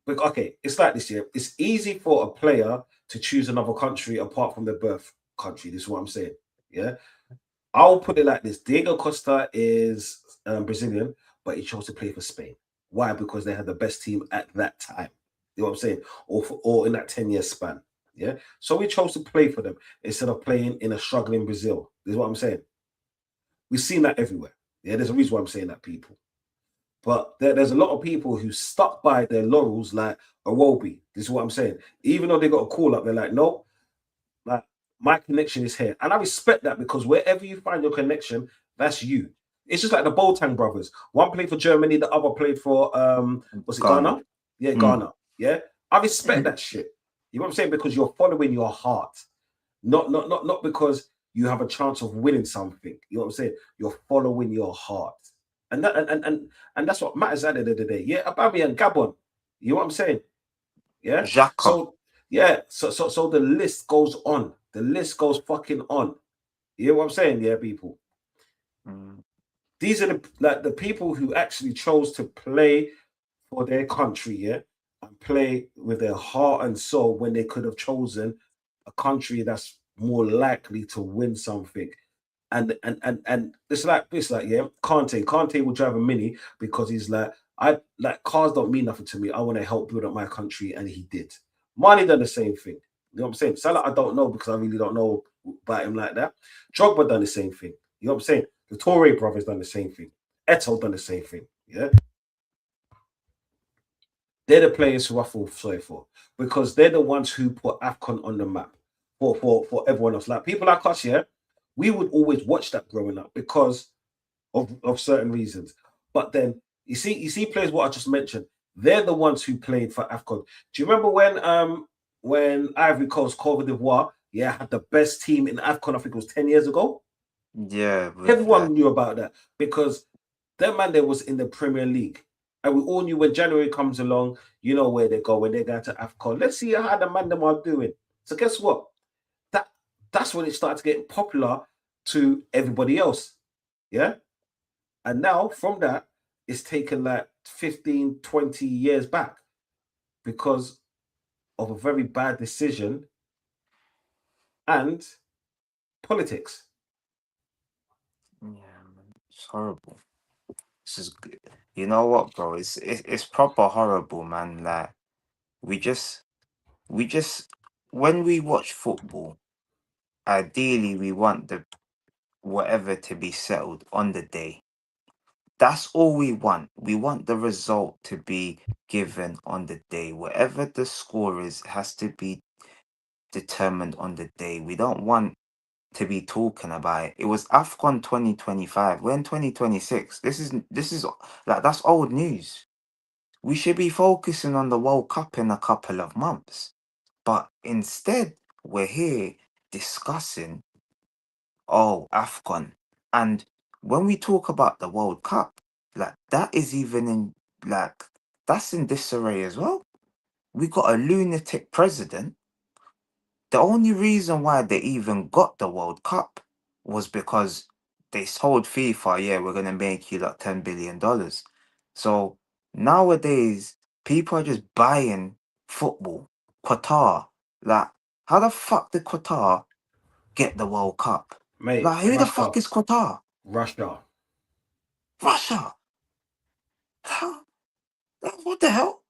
but okay, it's like this, yeah. It's easy for a player to choose another country apart from their birth country. This is what I'm saying. Yeah. I'll put it like this: Diego Costa is Brazilian, but he chose to play for Spain. Why? Because they had the best team at that time. You know what I'm saying? Or in that 10-year span. Yeah. So we chose to play for them instead of playing in a struggling Brazil. This is what I'm saying. We've seen that everywhere. Yeah. There's a reason why I'm saying that, people. But there's a lot of people who stuck by their laurels like Awobi. This is what I'm saying. Even though they got a call up, they're like, no, like my connection is here. And I respect that, because wherever you find your connection, that's you. It's just like the Boateng brothers. One played for Germany, the other played for was it Ghana. Ghana? Yeah, Ghana. Yeah. I respect that shit. You know what I'm saying? Because you're following your heart, not because you have a chance of winning something. You know what I'm saying? You're following your heart, and that and that's what matters at the end of the day. Yeah, Ababi and Gabon. You know what I'm saying? Yeah. Xhaka. So yeah, so the list goes on. The list goes fucking on. You know what I'm saying? Yeah, people. Mm, These are the people who actually chose to play for their country, yeah, and play with their heart and soul when they could have chosen a country that's more likely to win something. And it's like yeah, Kante will drive a mini because he's like, I like cars don't mean nothing to me. I want to help build up my country, and he did. Mane done the same thing. You know what I'm saying? Salah, I don't know because I really don't know about him like that. Drogba done the same thing. You know what I'm saying? The Toure brothers done the same thing. Eto done the same thing. Yeah, they're the players who I feel sorry for because they're the ones who put AFCON on the map for everyone else. Like people like us, yeah, we would always watch that growing up because of certain reasons. But then you see players what I just mentioned, they're the ones who played for AFCON. Do you remember when Ivory Coast, Cote d'Ivoire, yeah, had the best team in AFCON, I think it was 10 years ago? yeah, with Everyone knew about that because that man there was in the Premier League. And we all knew when January comes along, you know where they go when they go to AFCON. Let's see how the man them are doing. So guess what? That that's when it started getting popular to everybody else. Yeah. And now from that, it's taken like 15, 20 years back because of a very bad decision and politics. yeah, man, it's horrible. This is good. You know what, bro? It's proper horrible, man. Like we just we just when we watch football, ideally we want the whatever to be settled on the day. That's all we want. We want the result to be given on the day. Whatever the score is, has to be determined on the day. We don't want to be talking about it. It was AFCON 2025. We're in 2026. This is like that's old news. We should be focusing on the World Cup in a couple of months. But instead, we're here discussing, oh, AFCON. And when we talk about the World Cup, like that is even in like that's in disarray as well. We got a lunatic president. The only reason why they even got the World Cup was because they told FIFA, yeah, we're gonna make you like $10 billion. So nowadays, people are just buying football. Qatar, like, how the fuck did Qatar get the World Cup? Mate, Like, who the fuck Russia, is Qatar? Russia. Russia. How, like, what the hell?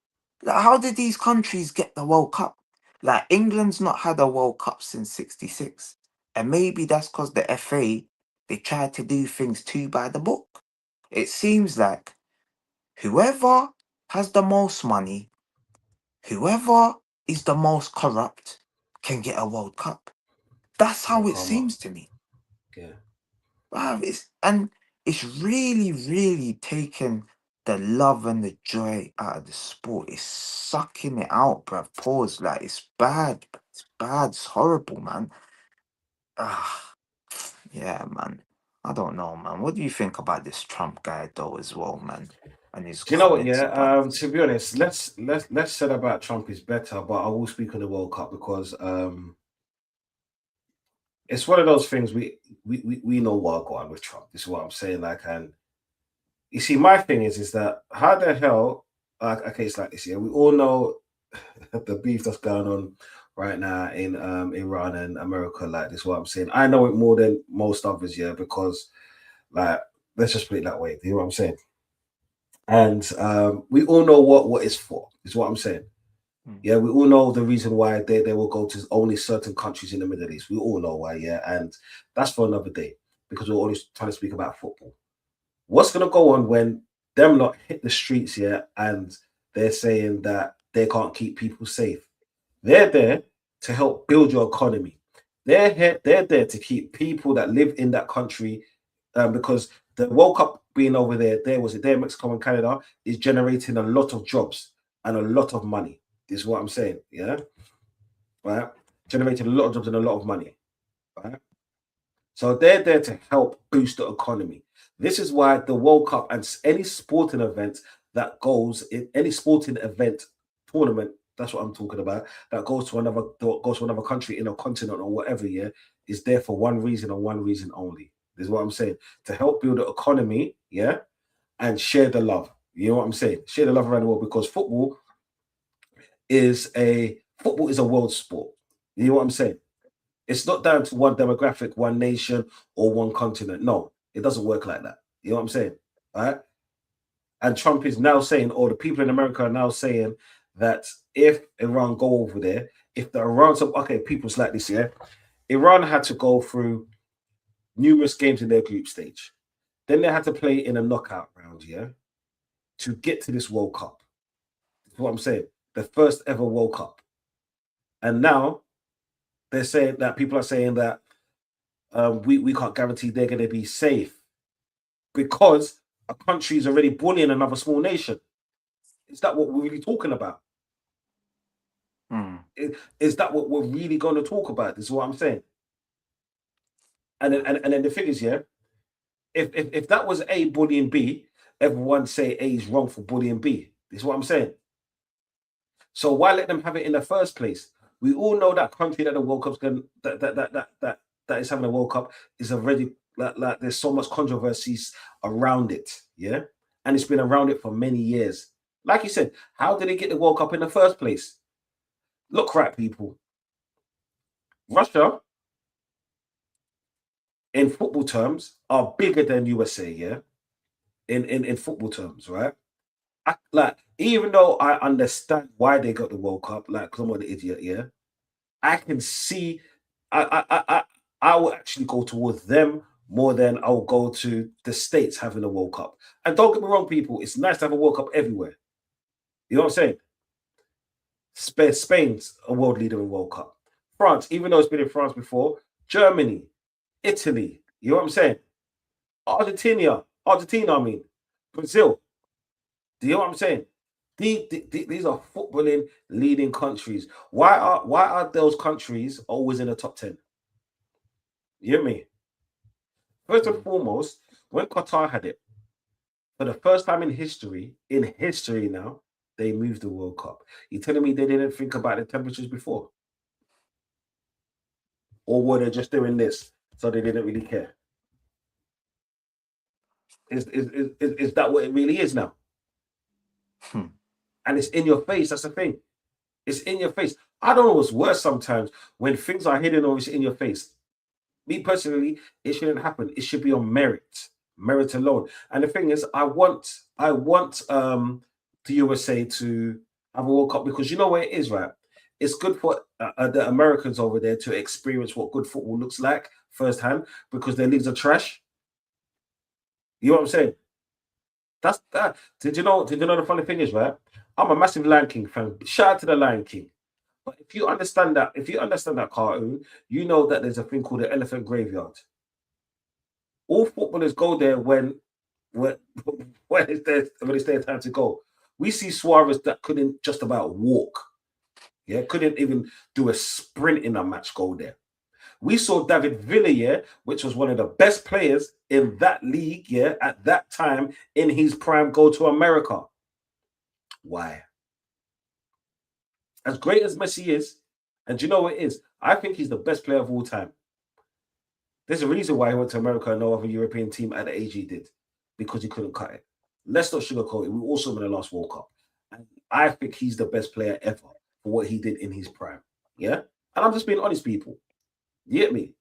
Like, how did these countries get the World Cup? Like, England's not had a World Cup since '66. And maybe that's because the FA, they tried to do things too by the book. It seems like whoever has the most money, whoever is the most corrupt, can get a World Cup. That's More how it karma. seems to me. Yeah. Wow, and it's really, really taken the love and the joy out of the sport. It's sucking it out, bruv. Pause. Like it's bad. It's bad. It's horrible, man. Ah, yeah, man. I don't know, man. What do you think about this Trump guy, though, as well, man? And his Do you know what? comments Yeah. about it. To be honest, let's say about Trump is better, but I will speak on the World Cup because it's one of those things we know what going on with Trump. This is what I'm saying. Like, and you see, my thing is that how the hell, like, okay, it's like this. Yeah, we all know the beef that's going on right now in Iran and America. Like, this is what I'm saying. I know it more than most others, yeah, because like, let's just put it that way. You know what I'm saying? And we all know what it's for. Is what I'm saying. Mm. Yeah, we all know the reason why they will go to only certain countries in the Middle East. We all know why, yeah, and that's for another day because we're only trying to speak about football. What's gonna go on when them lot hit the streets, yeah, and they're saying that they can't keep people safe? They're there to help build your economy. They're there to keep people that live in that country, because the World Cup being over there, Mexico and Canada is generating a lot of jobs and a lot of money. This is what I'm saying. Yeah. Right. Generated a lot of jobs and a lot of money. Right. So they're there to help boost the economy. This is why the World Cup and any sporting event that goes in any sporting event tournament, that's what I'm talking about, that goes to another country in a continent or whatever, yeah, is there for one reason and one reason only. This is what I'm saying. To help build the economy, yeah, and share the love. You know what I'm saying? Share the love around the world because football is a world sport. You know what I'm saying? It's not down to one demographic, one nation, or one continent. No, it doesn't work like that. You know what I'm saying? All right. And Trump is now saying, or the people in America are now saying that if Iran go over there, if the Iran, so okay, people's like this, yeah. Iran had to go through numerous games in their group stage. Then they had to play in a knockout round, yeah, to get to this World Cup. That's what I'm saying. The first ever World Cup. And now they're saying that people are saying that we can't guarantee they're going to be safe because a country is already bullying another small nation. Is that what we're really talking about? Hmm. Is that what we're really going to talk about? This is what I'm saying. And then the thing is, yeah, if that was A bullying B, everyone say A is wrong for bullying B. This is what I'm saying. So why let them have it in the first place? We all know that country that the World Cup's going that is having a World Cup is already like there's so much controversies around it, yeah, and it's been around it for many years. Like you said, how did they get the World Cup in the first place? Look, right, people. Russia, in football terms, are bigger than USA, yeah. In football terms, right? Like even though I understand why they got the World Cup, like come on, the idiot, yeah. I can see I I I I will actually go towards them more than I'll go to the States having a World Cup. And don't get me wrong, people, it's nice to have a World Cup everywhere. You know what I'm saying? Spain's a world leader in World Cup. France, even though it's been in France before, Germany, Italy, you know what I'm saying? Argentina, I mean, Brazil. Do you know what I'm saying? These are footballing leading countries. Why are those countries always in the top 10? You hear me? First and foremost, when Qatar had it, for the first time in history now, they moved the World Cup. You telling me they didn't think about the temperatures before? Or were they just doing this so they didn't really care? Is that what it really is now? Hmm. And it's in your face. That's the thing. It's in your face. I don't know what's worse sometimes when things are hidden or it's in your face. Me personally, it shouldn't happen. It should be on merit alone. And the thing is, I want the USA to have a World Cup because you know where it is, right? It's good for the Americans over there to experience what good football looks like firsthand because their leagues are trash. You know what I'm saying? That's that. Did you know the funny thing is, right? I'm a massive Lion King fan. Shout out to the Lion King. But if you understand that cartoon, you know that there's a thing called the elephant graveyard. All footballers go there when when it's their time to go. We see Suarez that couldn't just about walk, yeah, couldn't even do a sprint in a match go there. We saw David Villa, yeah, which was one of the best players in that league, yeah, at that time in his prime, go to America. Why? As great as Messi is, and do you know what it is? I think he's the best player of all time. There's a reason why he went to America and no other European team at the age he did, because he couldn't cut it. Let's not sugarcoat it. We also won the last World Cup. And I think he's the best player ever for what he did in his prime. Yeah? And I'm just being honest, people. You get me?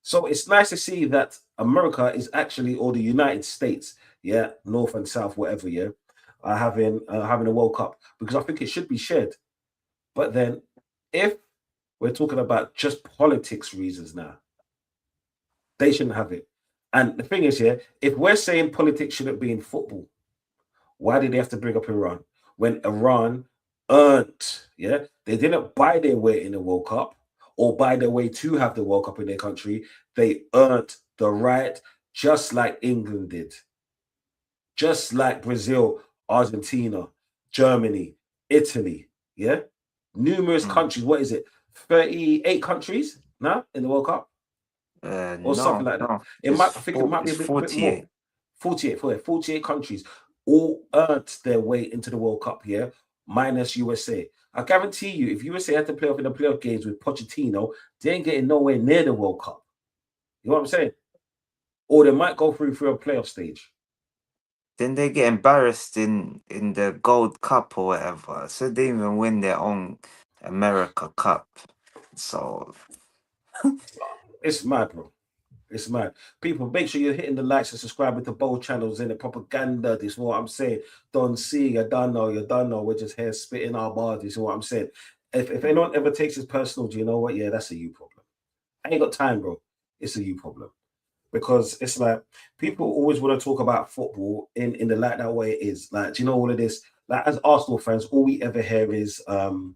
So it's nice to see that America is actually, or the United States, yeah, North and South, whatever, yeah, are having a World Cup because I think it should be shared. But then, if we're talking about just politics reasons now, they shouldn't have it. And the thing is, here, if we're saying politics shouldn't be in football, why did they have to bring up Iran when Iran earned? Yeah, they didn't buy their way in the World Cup or buy their way to have the World Cup in their country. They earned the right, just like England did, just like Brazil, Argentina, Germany, Italy. Yeah, numerous Mm. countries. What is it? 38 countries now in the World Cup or something No, like that. no. It might. I think it might be It's a bit more. 48. 48 countries all earned their way into the World Cup. Yeah, minus USA. I guarantee you, if USA had to play off in the playoff games with Pochettino, they ain't getting nowhere near the World Cup. You know what I'm saying? Or they might go through a playoff stage. Then they get embarrassed in the Gold Cup or whatever. So they even win their own America Cup. So It's mad, bro. It's mad. People, make sure you're hitting the likes and subscribing to both channels in the propaganda. This is what I'm saying. Don't see, you don't know, you don't know. We're just here spitting our bars. This is what I'm saying. If anyone ever takes it personal, do you know what? Yeah, that's a you problem. I ain't got time, bro. It's a you problem. Because it's like people always want to talk about football in the light that way it is. Like, do you know all of this? Like, as Arsenal fans, all we ever hear is Arteta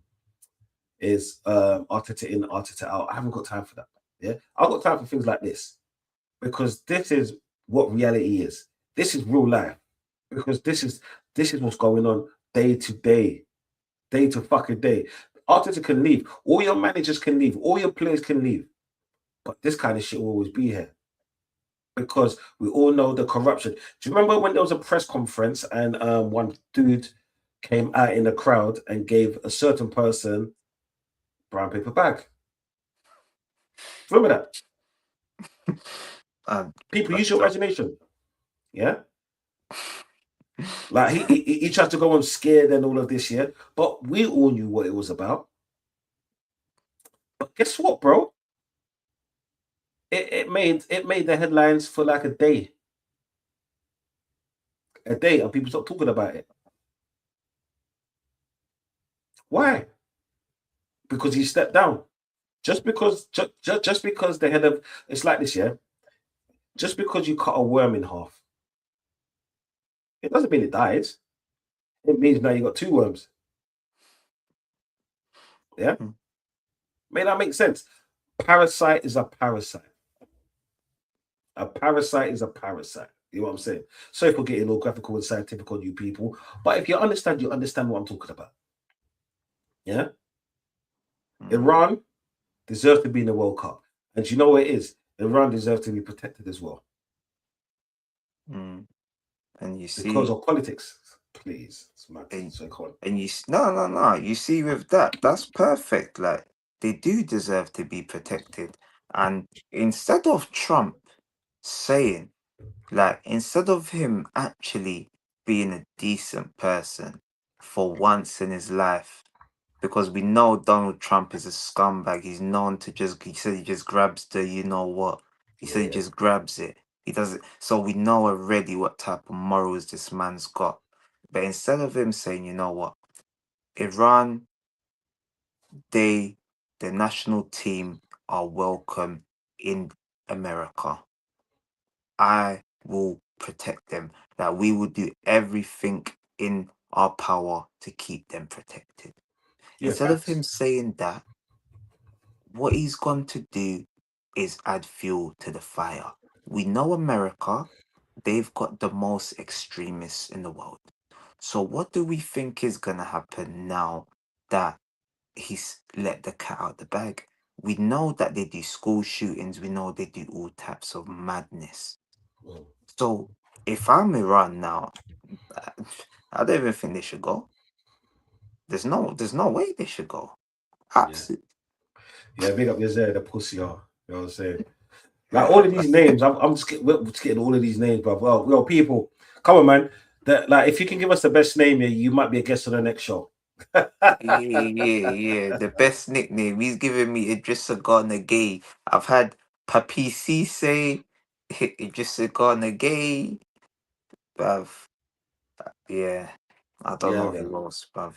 in, Arteta out. I haven't got time for that. Yeah, I've got time for things like this because this is what reality is. This is real life because this is what's going on day to fucking day. Arteta can leave. All your managers can leave. All your players can leave. But this kind of shit will always be here because we all know the corruption. Do you remember when there was a press conference and one dude came out in the crowd and gave a certain person brown paper bag? Remember that? um, People but use your imagination. Yeah. Like he tried to go on scared and all of this, yeah. But we all knew what it was about. But guess what, bro? It made the headlines for like a day, and people stopped talking about it. Why? Because he stepped down. Just because the head of it's like this, yeah. Just because you cut a worm in half, it doesn't mean it dies. It means now you got two worms. Yeah, mm, may that make sense? Parasite is a parasite. A parasite is a parasite. You know what I'm saying? Sorry for getting all graphical and scientific on you people, but if you understand what I'm talking about. Yeah, mm, Iran deserves to be in the World Cup, and you know what it is? Iran deserves to be protected as well mm. And you because see, of politics. Please, it's mad. and, So come on. no. You see, with that, that's perfect. Like they do deserve to be protected. And instead of Trump saying, like, instead of him actually being a decent person for once in his life, because we know Donald Trump is a scumbag. He's known to just, he said he just grabs the, you know what? He said he Yeah, just grabs it. He doesn't. So we know already what type of morals this man's got. But instead of him saying, you know what? Iran, they, the national team are welcome in America. I will protect them. That we will do everything in our power to keep them protected. yeah, Instead of facts. him saying that, what he's going to do is add fuel to the fire. We know America, they've got the most extremists in the world. So, what do we think is going to happen now that he's let the cat out the bag? We know that they do school shootings, we know they do all types of madness. Mm, So, if I'm Iran now, I don't even think they should go. There's no way they should go. yeah, Absolutely. yeah. Big up your Zed, the pussy, y'all. You know what I'm saying? Like all of these names, we're just getting all of these names, bro. Well, people, come on, man. That like, if you can give us the best name here, you might be a guest on the next show. Yeah. The best nickname. He's giving me Idrissa Gana Gay. I've had Papi Cisse, Idrissa Gana Gay, bruv. Yeah. I don't Yeah, know man. who else, bruv.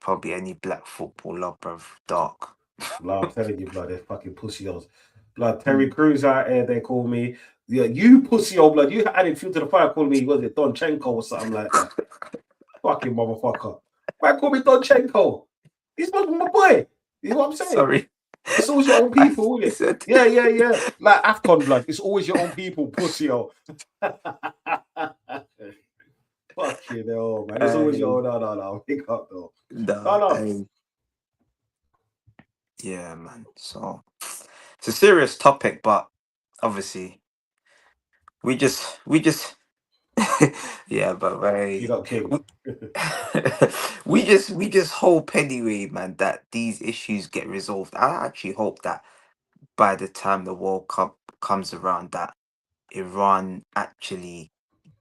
Probably any black footballer, bruv. Dark. Blood, I'm telling you, blood, they're fucking pussy-os. Blood, Terry Mm. Crews out there, they call me. Yeah, you pussy-o, blood. You added fuel to the fire, call me, was it Donchenko or something like that? Fucking motherfucker. Why call me Donchenko? He's my boy. You know what I'm saying? Sorry. It's always your own people, isn't He it? said, Yeah. Like AFCON blood. It's always your own people, pussy-o. Fuck you, know, man. It's always yo, no. Pick up though. No, No. yeah, man. So it's a serious topic, but obviously we just yeah, but Pick very up King. we just hope anyway, man, that these issues get resolved. I actually hope that by the time the World Cup comes around, that Iran actually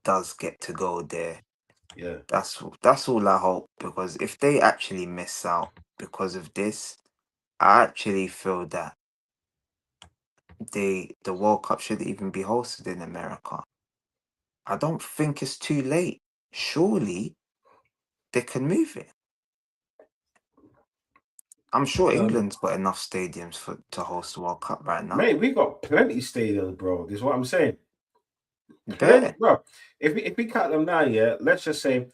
does get to go there. Yeah. That's all I hope, because if they actually miss out because of this, I actually feel that the World Cup should even be hosted in America. I don't think it's too late. Surely they can move it. I'm sure Um, England's got enough stadiums to host the World Cup right now. mate, we got plenty stadiums, bro. This is what I'm saying. Plenty, Bet. bro. If we count them now, yeah, let's just say,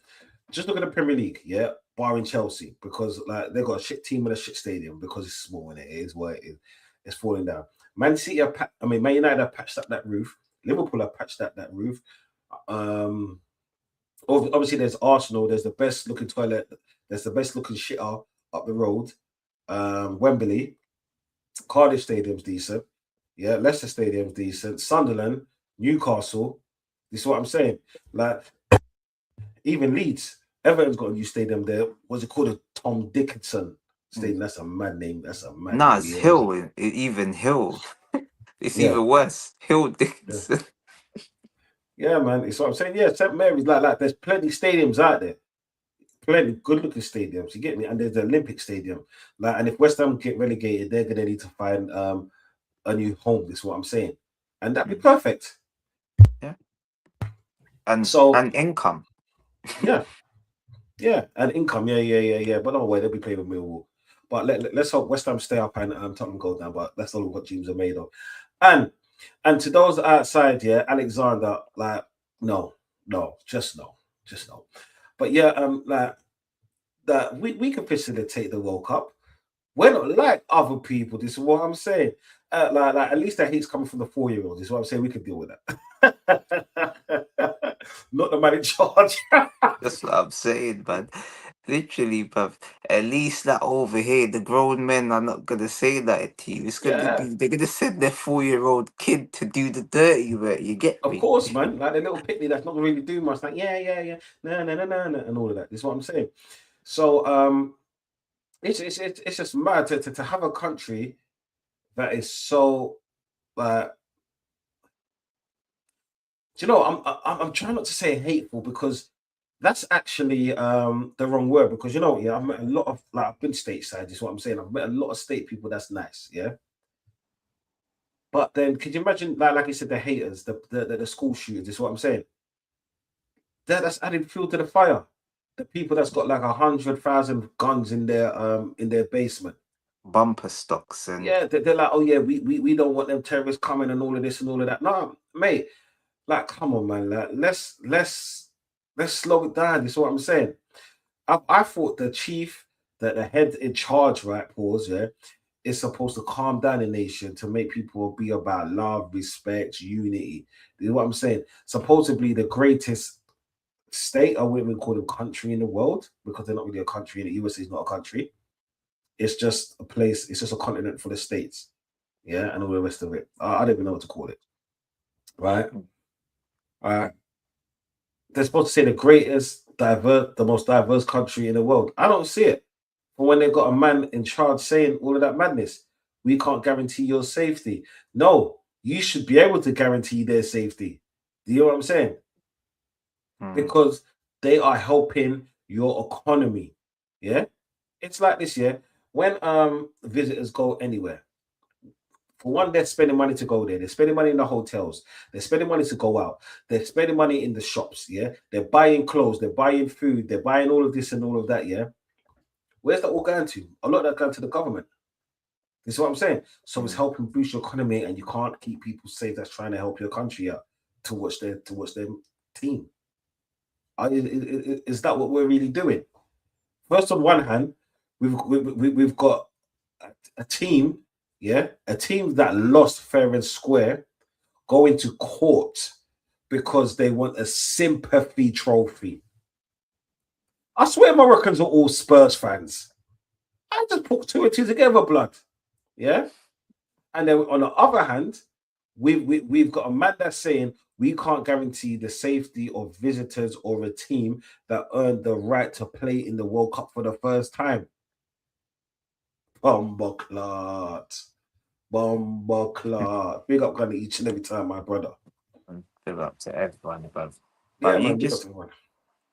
just look at the Premier League, yeah, barring Chelsea, because like they got a shit team and a shit stadium because it's small and it is what it is. It's falling down. Man City, Man United have patched up that roof. Liverpool have patched up that roof. Um, obviously there's Arsenal. There's the best looking toilet. There's the best looking shitter up the road. Wembley, Cardiff Stadium's decent. Yeah, Leicester Stadium's decent. Sunderland, Newcastle. This is what I'm saying. Like even Leeds, Everton's got a new stadium there. What's it called? A Tom Dickinson Stadium. That's a mad name. That's a mad Nah, name. it's Yeah, Hill. Even Hill. It's yeah, even worse. Hill yeah, Dickinson. yeah, man. It's what I'm saying. Yeah, St Mary's like there's plenty stadiums out there. Plenty good looking stadiums. You get me? And there's the Olympic Stadium. Like, and if West Ham get relegated, they're gonna need to find a new home. This is what I'm saying, and that'd be perfect. Yeah. And So income. yeah, yeah, and income. Yeah. But no way, they'll be playing with Millwall. But let's hope West Ham stay up and Tottenham go down. But that's not what teams are made of. And to those outside, yeah, Alexander, like just no, just no. But yeah, like that we can facilitate the World Cup. We're not like other people. This is what I'm saying. Like at least that hate's coming from the 4-year-olds. This is what I'm saying. We can deal with that. Not the man in charge. That's what I'm saying, man. Literally, bruv. At least that over here, the grown men are not gonna say that to you. It's gonna Yeah, be they're gonna send their 4-year-old kid to do the dirty work. You get of me? course, man. Like the little pitney that's not really doing much. Like yeah, no, and all of that. This is what I'm saying. So it's just mad to have a country that is so uh do you know I'm trying not to say hateful because that's actually the wrong word because you know yeah I've met a lot of like I've been stateside is what I'm saying I've met a lot of state people that's nice yeah but then could you imagine like you said the haters the school shooters is what I'm saying that's adding fuel to the fire the people that's got like 100,000 guns in their basement. Bumper stocks and Yeah, they're like, oh yeah, we don't want them terrorists coming and all of this and all of that. No, mate, like, come on, man. Like, let's slow it down. This is what I'm saying. I thought the chief, that the head in charge, right, pause, yeah, is supposed to calm down the nation to make people be about love, respect, unity. You know what I'm saying? Supposedly the greatest state, I wouldn't even call them country in the world because they're not really a country. The USA is not a country. It's just a place. It's just a continent for the states. Yeah, and all the rest of it. I don't even know what to call it. Right. They're supposed to say the greatest, the most diverse country in the world. I don't see it. But when they've got a man in charge saying all of that madness, we can't guarantee your safety. No, you should be able to guarantee their safety. Do you know what I'm saying? Because they are helping your economy. Yeah. It's like this, yeah. When visitors go anywhere, for one, they're spending money to go there. They're spending money in the hotels. They're spending money to go out. They're spending money in the shops. Yeah. They're buying clothes. They're buying food. They're buying all of this and all of that. Yeah. Where's that all going to? A lot of that going to the government. This is what I'm saying. So it's helping boost your economy, and you can't keep people safe that's trying to help your country out towards their team. Is that what we're really doing? First, on one hand, we've got a team, yeah, a team that lost fair and square, going to court because they want a sympathy trophy. I swear Moroccans are all Spurs fans. I just put two and two together, blood. Yeah. And then on the other hand, we've got a man that's saying we can't guarantee the safety of visitors or a team that earned the right to play in the World Cup for the first time. Bomboclat. Bomboclat. Big up Gunny each and every time, my brother. And big up to everyone above. Yeah, But man, big up to everyone.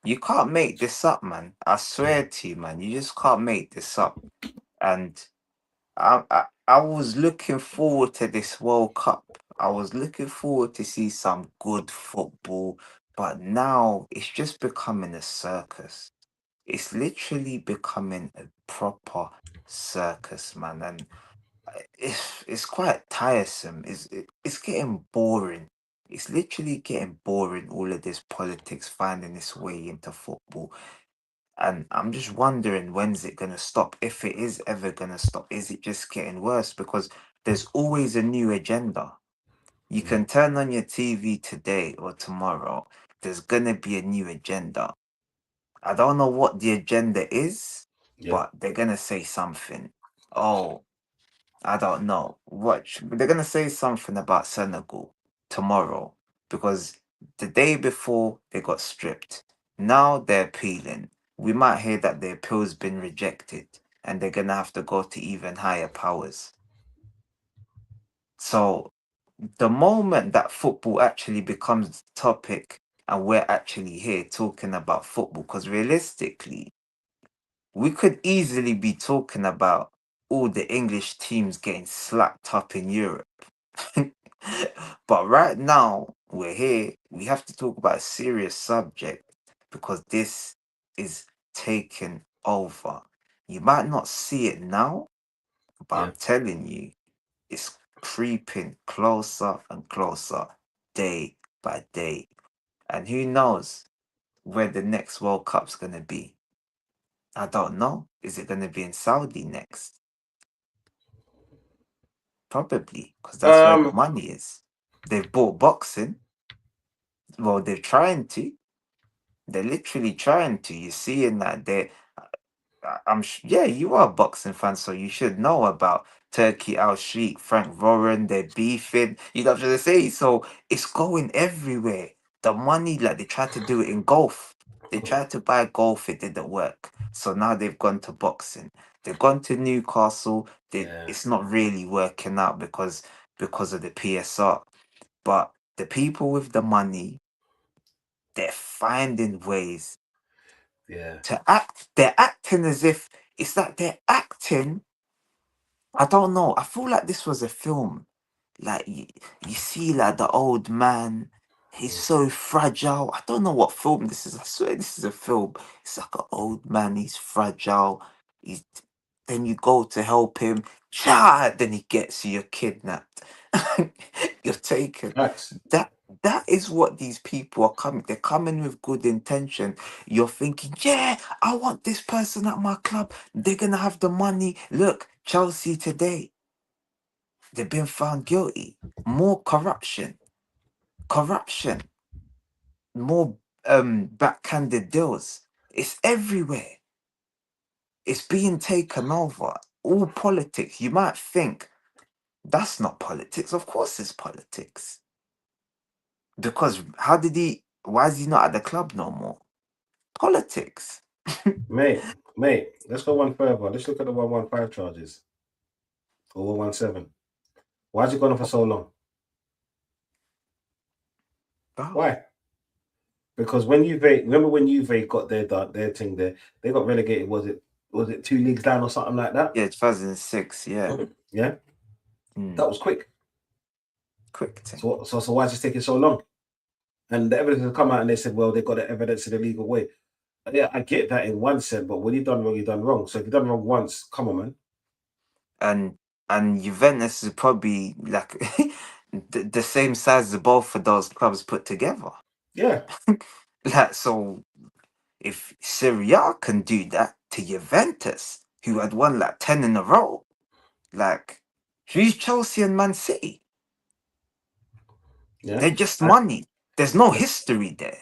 you can't make this up, man. I swear to you, man. You just can't make this up. And I was looking forward to this World Cup. I was looking forward to see some good football, but now it's just becoming a circus. It's literally becoming a proper circus, man, and it's quite tiresome. It's getting boring. It's literally getting boring. All of this politics finding its way into football. And I'm just wondering, when's it going to stop? If it is ever going to stop, is it just getting worse? Because there's always a new agenda. You Mhm. can turn on your TV today or tomorrow, there's going to be a new agenda. I don't know what the agenda is, Yeah, but they're going to say something. Oh, I don't know. Watch. They're going to say something about Senegal tomorrow because the day before they got stripped. Now they're appealing. We might hear that their appeal's been rejected and they're going to have to go to even higher powers. So the moment that football actually becomes the topic and we're actually here talking about football, because realistically, we could easily be talking about all the English teams getting slapped up in Europe. But right now, we're here. We have to talk about a serious subject because this is taking over. You might not see it now, but yeah. I'm telling you, it's creeping closer and closer day by day. And who knows where the next World Cup's going to be? I don't know. Is it going to be in Saudi next? Probably, because that's where the Um, money is. They've bought boxing. Well, they're trying to. They're literally trying to. You're seeing that yeah, you are a boxing fan, so you should know about Turkey Al Sheikh, Frank Warren, they're beefing. You know what I'm trying to say? So it's going everywhere. The money, like they tried to do it in golf. They tried to buy golf, it didn't work. So now they've gone to boxing. They've gone to Newcastle. yeah, It's not really working out because of the PSR. But the people with the money, they're finding ways yeah, to act. They're acting as if it's like they're acting. I don't know. I feel like this was a film. Like you see, like the old man, he's mm, so fragile. I don't know what film this is. I swear this is a film. It's like an old man. He's fragile. He's then you go to help him. Then he gets you. You're kidnapped. You're taken. facts. That that is what these people are coming. They're coming with good intention. You're thinking, yeah, I want this person at my club. They're gonna have the money. Look, Chelsea today, they've been found guilty. More corruption, corruption, more backhanded deals. It's everywhere. It's being taken over. All politics. You might think that's not politics. Of course, it's politics. Because why is he not at the club no more? Politics. Mate, let's go one further. Let's look at the 115 charges or 117. Why is it gone on for so long? Oh, Why? Because when remember when Juve got their thing there, they got relegated. Was it two leagues down or something like that? yeah, 2006. Yeah. Yeah, Mm, that was quick. quick thing. So why is it taking so long? And the evidence has come out, and they said, well, they got the evidence in a legal way. Yeah, I get that in one sense, but when you done wrong, you done wrong. So if you done wrong once, come on, man. And Juventus is probably like the same size as both of those clubs put together. Yeah, Like so, if Serie A can do that to Juventus, who had won like 10 in a row, like who's Chelsea and Man City? yeah. They're just And, money. There's no and, history there.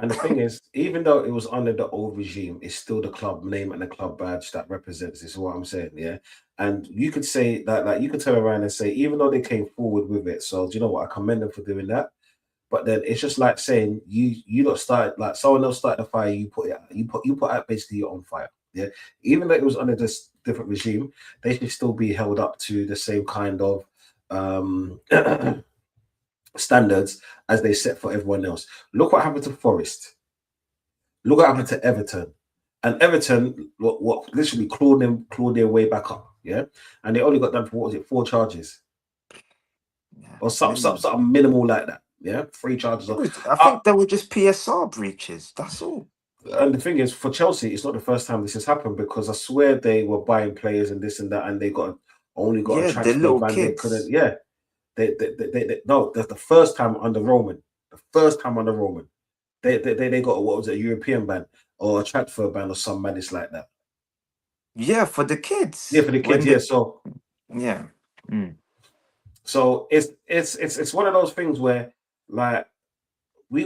And the thing is, even though it was under the old regime, it's still the club name and the club badge that represents. This is what I'm saying, yeah. And you could say that, like, you could turn around and say, even though they came forward with it, so do you know what? I commend them for doing that. But then it's just like saying you not started, like someone else started the fire, you put it out, you put out basically your own fire. Yeah. Even though it was under this different regime, they should still be held up to the same kind of um standards as they set for everyone else. Look what happened to Forest. Look what happened to Everton. And Everton, what literally clawed their way back up. Yeah. And they only got done for, what was it, 4 charges? Yeah, Or minimal. something minimal like that. Yeah. 3 charges. I Uh, think they were just PSR breaches. That's all. and the thing is, for Chelsea, it's not the first time this has happened, because I swear they were buying players and this and that, and they only got a Yeah, the transfer little ban. They couldn't. kids. Yeah. No, that's the first time under Roman. The first time under Roman. They got, what was it, a European ban or a transfer ban or some madness like that. Yeah, for the Yeah, kids. for the kids. When Yeah, the so yeah. Mm. it's one of those things where, like, we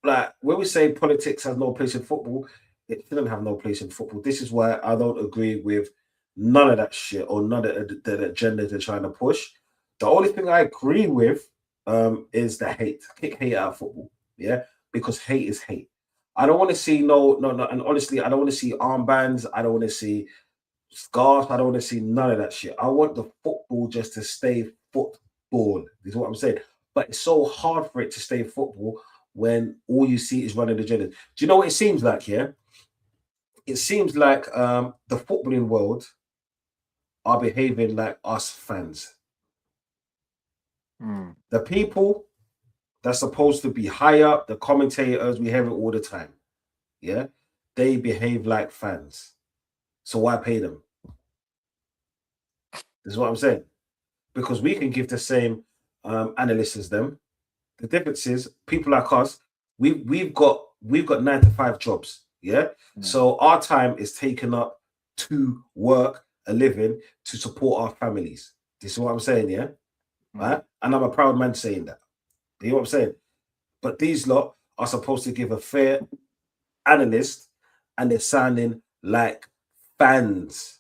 like, when we say politics has no place in football, it shouldn't have no place in football. This is why I don't agree with none of that shit or none of the agenda they're trying to push. The only thing I agree with is the hate. Kick hate out of football. Yeah, because hate is hate. I don't want to see no, and honestly, I don't want to see armbands. I don't want to see scarf. I don't want to see none of that shit. I want the football just to stay football. Is what I'm saying. But it's so hard for it to stay football when all you see is running agendas. Do you know what it seems like? Yeah, it seems like the footballing world are behaving like us fans. Mm. The people that's supposed to be high up, the commentators, we hear it all the time. Yeah, they behave like fans. So why pay them? This is what I'm saying. Because we can give the same analysts as them. The difference is people like us, we've got 9 to 5 jobs. Yeah. Yeah. So our time is taken up to work a living to support our families. This is what I'm saying, yeah? Mm. Right? And I'm a proud man saying that. You know what I'm saying? But these lot are supposed to give a fair analyst and they're sounding like fans.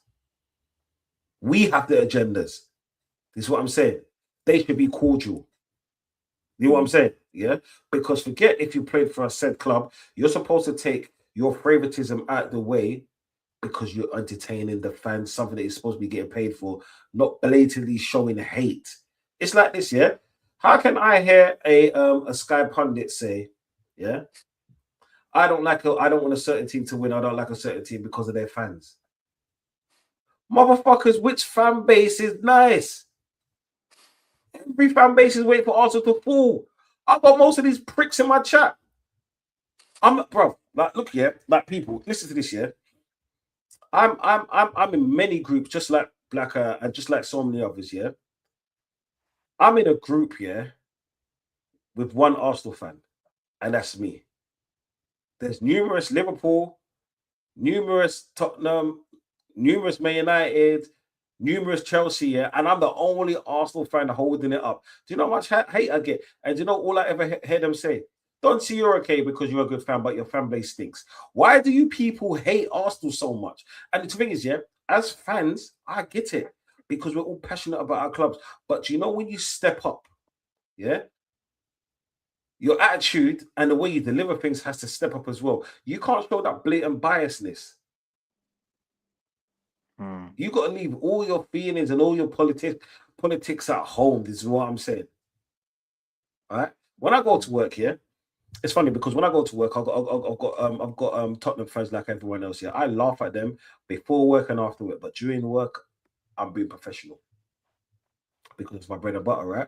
We have the agendas. This is what I'm saying. They should be cordial. You know what I'm Mm. saying? Yeah. Because forget if you played for a said club, you're supposed to take your favoritism out the way because you're entertaining the fans, something that you're supposed to be getting paid for, not blatantly showing hate. It's like this, yeah. How can I hear a Sky pundit say, yeah, I don't want a certain team to win, I don't like a certain team because of their fans. Motherfuckers, which fan base is nice? Every fan base is waiting for Arsenal to fall. I've got most of these pricks in my chat. Bro, like, look here, like, people, listen to this, yeah. I'm in many groups, just like and just like so many others, yeah. I'm in a group, yeah, with one Arsenal fan, and that's me. There's numerous Liverpool, numerous Tottenham, numerous Man United, numerous Chelsea, yeah, and I'm the only Arsenal fan holding it up. Do you know how much hate I get? And do you know all I ever hear them say? Don't see you're okay because you're a good fan, but your fan base stinks. Why do you people hate Arsenal so much? And the thing is, yeah, as fans, I get it because we're all passionate about our clubs. But do you know when you step up, yeah, your attitude and the way you deliver things has to step up as well. You can't show that blatant biasness. Mm. You got to leave all your feelings and all your politics at home. This is what I'm saying. All right. When I go to work here, it's funny because when I go to work, I've got Tottenham fans like everyone else here. I laugh at them before work and after work, but during work, I'm being professional because it's my bread and butter, right?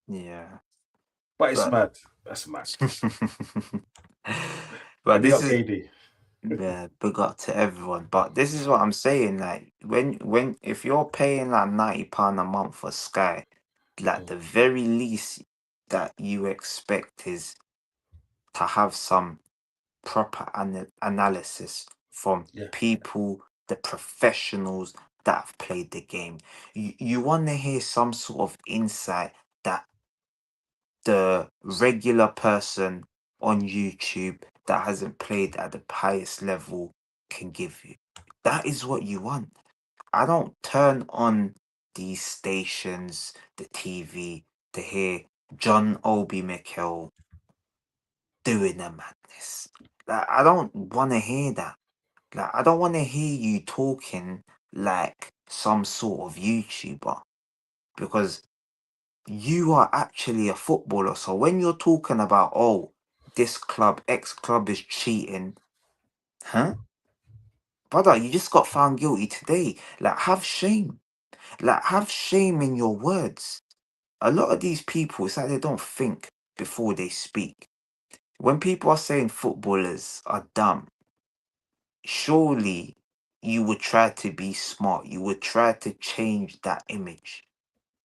Yeah. But it's But mad. That's mad. but And you this got is KD. yeah, big up to everyone. But this is what I'm saying. Like when if you're paying like £90 a month for Sky, like the very least that you expect is to have some proper analysis from Yeah. people, the professionals that have played the game. You want to hear some sort of insight that the regular person on YouTube that hasn't played at the highest level can give you. That is what you want. I don't turn on these stations, the TV, to hear John Obi Mikel doing a madness. Like, I don't want to hear that. Like, I don't want to hear you talking like some sort of YouTuber, because you are actually a footballer. So when you're talking about, oh, this club, X club is cheating, huh? Brother, you just got found guilty today. Like, have shame. Like, have shame in your words. A lot of these people, it's like they don't think before they speak. When people are saying footballers are dumb, surely you would try to be smart. You would try to change that image.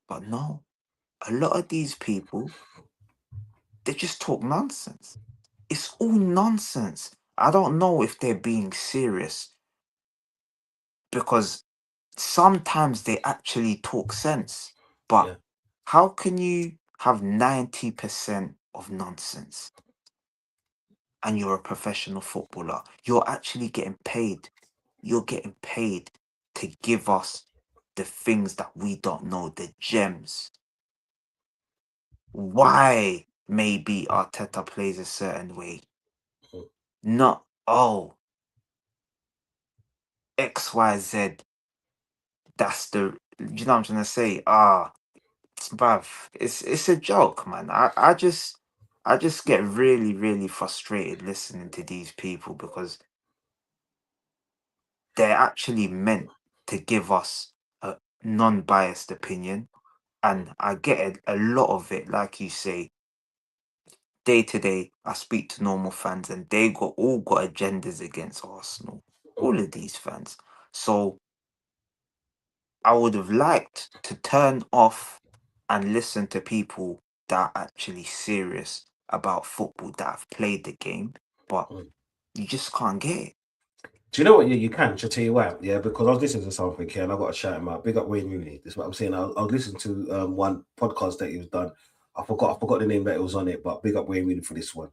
But no, a lot of these people, they just talk nonsense. It's all nonsense. I don't know if they're being serious, because sometimes they actually talk sense. But Yeah. how can you have 90% of nonsense and you're a professional footballer? You're actually getting paid. You're getting paid to give us the things that we don't know, the gems. Why maybe Arteta plays a certain way? Mm. Not, oh, XYZ. That's the, you know what I'm trying to say? Bruv, it's a joke, man. I just get really, really frustrated listening to these people, because they're actually meant to give us a non-biased opinion. And I get a lot of it, like you say, day to day. I speak to normal fans, and they all got agendas against Arsenal. All of these fans. So I would have liked to turn off and listen to people that are actually serious about football, that have played the game, but Mm. you just can't get it. Do you know what? Yeah, you can. Shall I tell you why? Yeah, because I was listening to something here and I got to shout him out. Big up Wayne Rooney. This is what I'm saying. I was listening to one podcast that he was done. I forgot the name that it was on it, but big up Wayne Rooney for this one.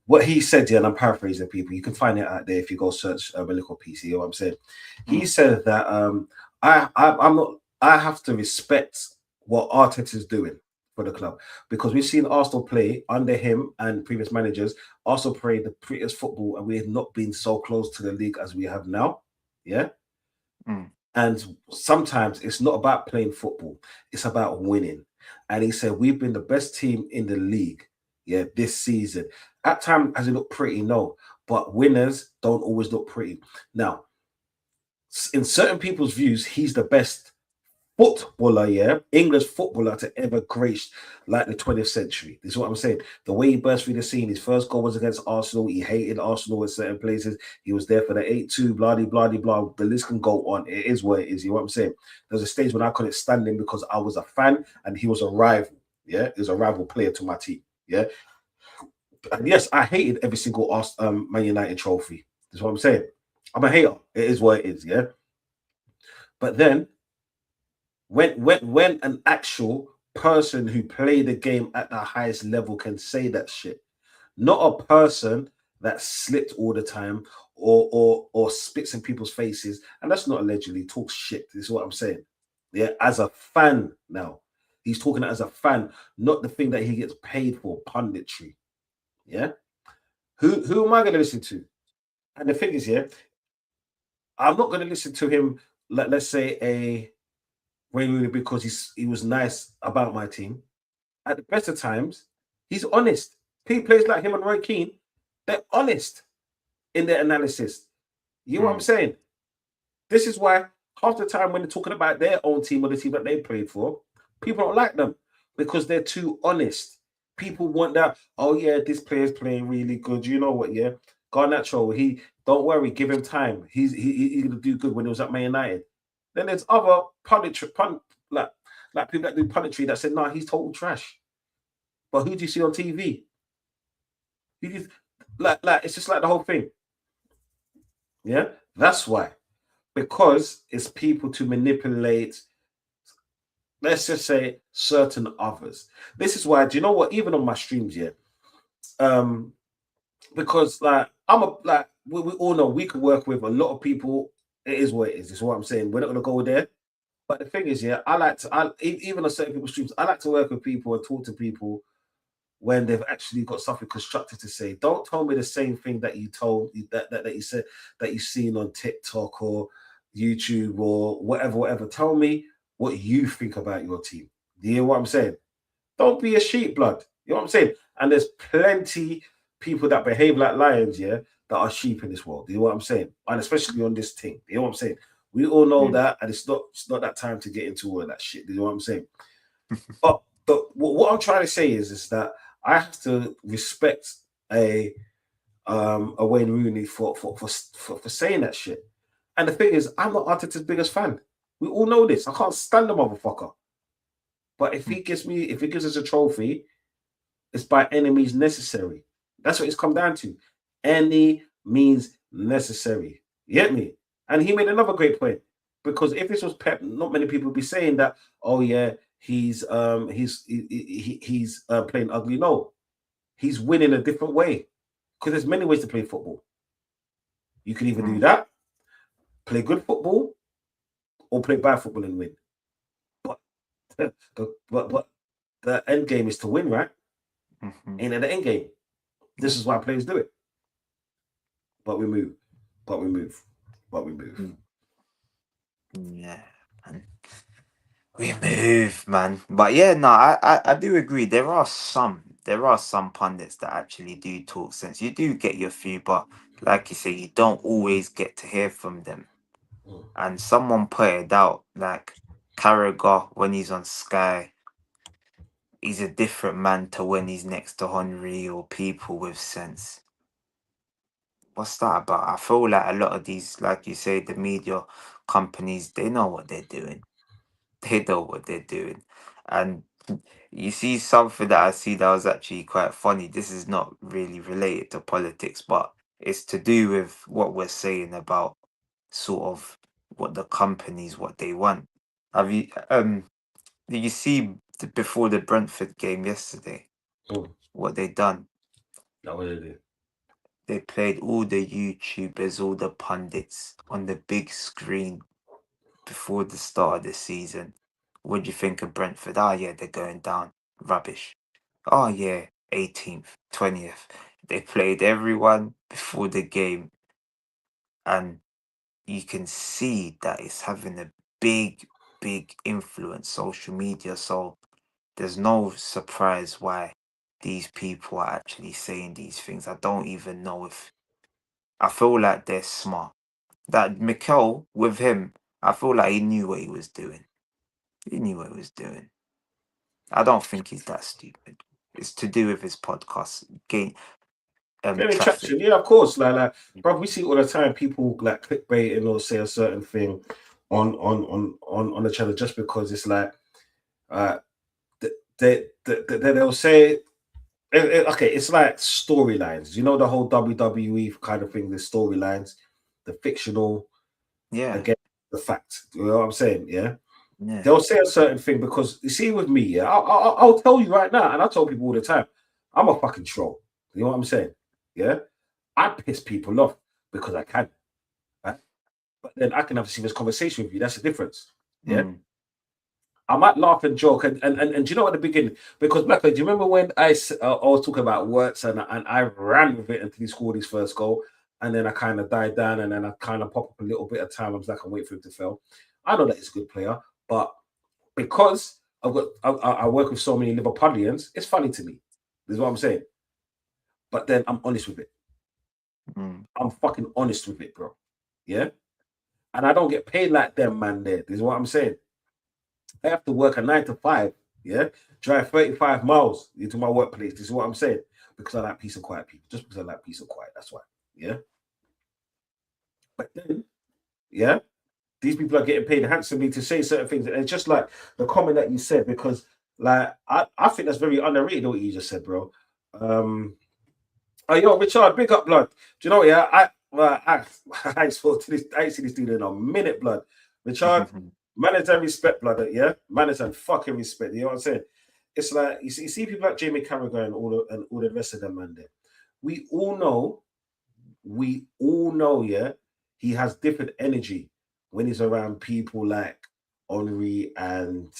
What he said, yeah, and I'm paraphrasing people. You can find it out there if you go search a little PC. You know what I'm saying? He Mm, said that I'm not. I have to respect what Arteta's doing for the club, because we've seen Arsenal play under him and previous managers. Also play the prettiest football, and we have not been so close to the league as we have now. Yeah. mm, And sometimes it's not about playing football, it's about winning. And he said, we've been the best team in the league, yeah, this season. At times, has it looked pretty? No. But winners don't always look pretty. Now, in certain people's views, he's the best footballer, yeah, English footballer to ever grace like the 20th century. This is what I'm saying. The way he burst through the scene, his first goal was against Arsenal. He hated Arsenal in certain places. He was there for the 8-2, blah, blah, blah, blah. The list can go on. It is what it is. You know what I'm saying? There's a stage when I couldn't stand him because I was a fan and he was a rival. Yeah, he was a rival player to my team. Yeah. And yes, I hated every single Man United trophy. That's what I'm saying. I'm a hater. It is what it is. Yeah. But then when an actual person who played the game at the highest level can say that shit, not a person that slipped all the time or spits in people's faces, and that's not allegedly talks shit. This is what I'm saying. Yeah, as a fan now, he's talking as a fan, not the thing that he gets paid for, punditry. Yeah, who am I going to listen to? And the thing is, yeah, I'm not going to listen to him. Let's say a Wayne Rooney because he was nice about my team. At the best of times, he's honest. Players like him and Roy Keane, they're honest in their analysis. You know what I'm mm. saying? This is why half the time when they're talking about their own team or the team that they played for, people don't like them because they're too honest. People want that, oh yeah, this player's playing really good. You know what, yeah? Garnacho, he don't worry, give him time. He's gonna do good when he was at Man United. Then there's other like people that do punditry that said, nah, he's total trash. But who do you see on TV? Who do you, like it's just like the whole thing. Yeah, that's why. Because it's people to manipulate let's just say certain others. This is why, do you know what? Even on my streams, yeah, um, because like I'm a like we all know we can work with a lot of people. It is what it is. Is what I'm saying. We're not gonna go there. But the thing is, yeah, I like to. Even on certain people's streams, I like to work with people and talk to people when they've actually got something constructive to say. Don't tell me the same thing that you told that you said that you've seen on TikTok or YouTube or whatever. Tell me what you think about your team. Do you hear what I'm saying? Don't be a sheep blood. You know what I'm saying? And there's plenty people that behave like lions, yeah, that are sheep in this world. You know what I'm saying? And especially on this thing. You know what I'm saying? We all know Mm. that, and it's not that time to get into all of that shit. You know what I'm saying? But what I'm trying to say is that I have to respect a Wayne Rooney for saying that shit. And the thing is, I'm not Arteta's biggest fan. We all know this. I can't stand the motherfucker. But if he gives us a trophy, it's by any means necessary. That's what it's come down to. Any means necessary. You get me? And he made another great point. Because if this was Pep, not many people would be saying that, oh yeah, he's playing ugly. No, he's winning a different way. Because there's many ways to play football. You can either do Mm. that, play good football, or play bad football and win. But but the end game is to win, right? Mhm. Ain't at the end game. This is why players do it. But we move. But we move. But we move. Mm. Yeah, man. We move, man. But yeah, no, I do agree. There are some pundits that actually do talk sense. You do get your few, but like you say, you don't always get to hear from them. Mm. And someone pointed out, like Carragher when he's on Sky, he's a different man to when he's next to Henry or people with sense. What's that about? I feel like a lot of these, like you say, the media companies, they know what they're doing. They know what they're doing. And you see something that I see that was actually quite funny. This is not really related to politics, but it's to do with what we're saying about sort of what the companies what they want. Have you did you see before the Brentford game yesterday Mm. what they done? That was it. They played all the YouTubers, all the pundits on the big screen before the start of the season. What do you think of Brentford? Oh yeah, they're going down. Rubbish. Oh yeah, 18th, 20th. They played everyone before the game, and you can see that it's having a big, big influence, social media. So there's no surprise why these people are actually saying these things. I don't even know if I feel like they're smart. That Mikel with him, I feel like he knew what he was doing. He knew what he was doing. I don't think he's that stupid. It's to do with his podcast, gain Getting traffic. traction, yeah, of course. Bro, we see all the time people like clickbaiting or say a certain thing on the channel just because it's like uh they'll say okay, it's like storylines. You know the whole WWE kind of thing, the storylines, the fictional Yeah, against the fact. You know what I'm saying? Yeah. yeah. They'll say a certain thing because you see with me, yeah, I'll tell you right now, and I tell people all the time, I'm a fucking troll. You know what I'm saying? Yeah, I piss people off because I can, right? But then I can have a serious conversation with you. That's the difference. Yeah, Mm. I might laugh and joke, and do you know at the beginning because Black, do you remember when I was talking about words and I ran with it until he scored his first goal, and then I kind of died down, and then I kind of pop up a little bit of time. I was like, I wait for him to fail. I know that he's a good player, but because I work with so many Liverpudlians, it's funny to me. This is what I'm saying. But then I'm honest with it. Mm. I'm fucking honest with it, bro. Yeah. And I don't get paid like them, man. There. This is what I'm saying. I have to work a 9 to 5. Yeah. Drive 35 miles into my workplace. This is what I'm saying. Because I like peace and quiet, people. Just because I like peace and quiet. That's why. Yeah. But then, yeah, these people are getting paid handsomely to say certain things. And it's just like the comment that you said, because like I think that's very underrated what you just said, bro. Um oh yo, Richard, big up blood. Do you know what, yeah? I I ain't spoke to this, I ain't seen this dude in a minute, blood. Richard, Manners and respect, blood. Yeah, manners and fucking respect. You know what I'm saying? It's like you see people like Jamie Carragher and all the rest of them, man. There, we all know, yeah, he has different energy when he's around people like Henri and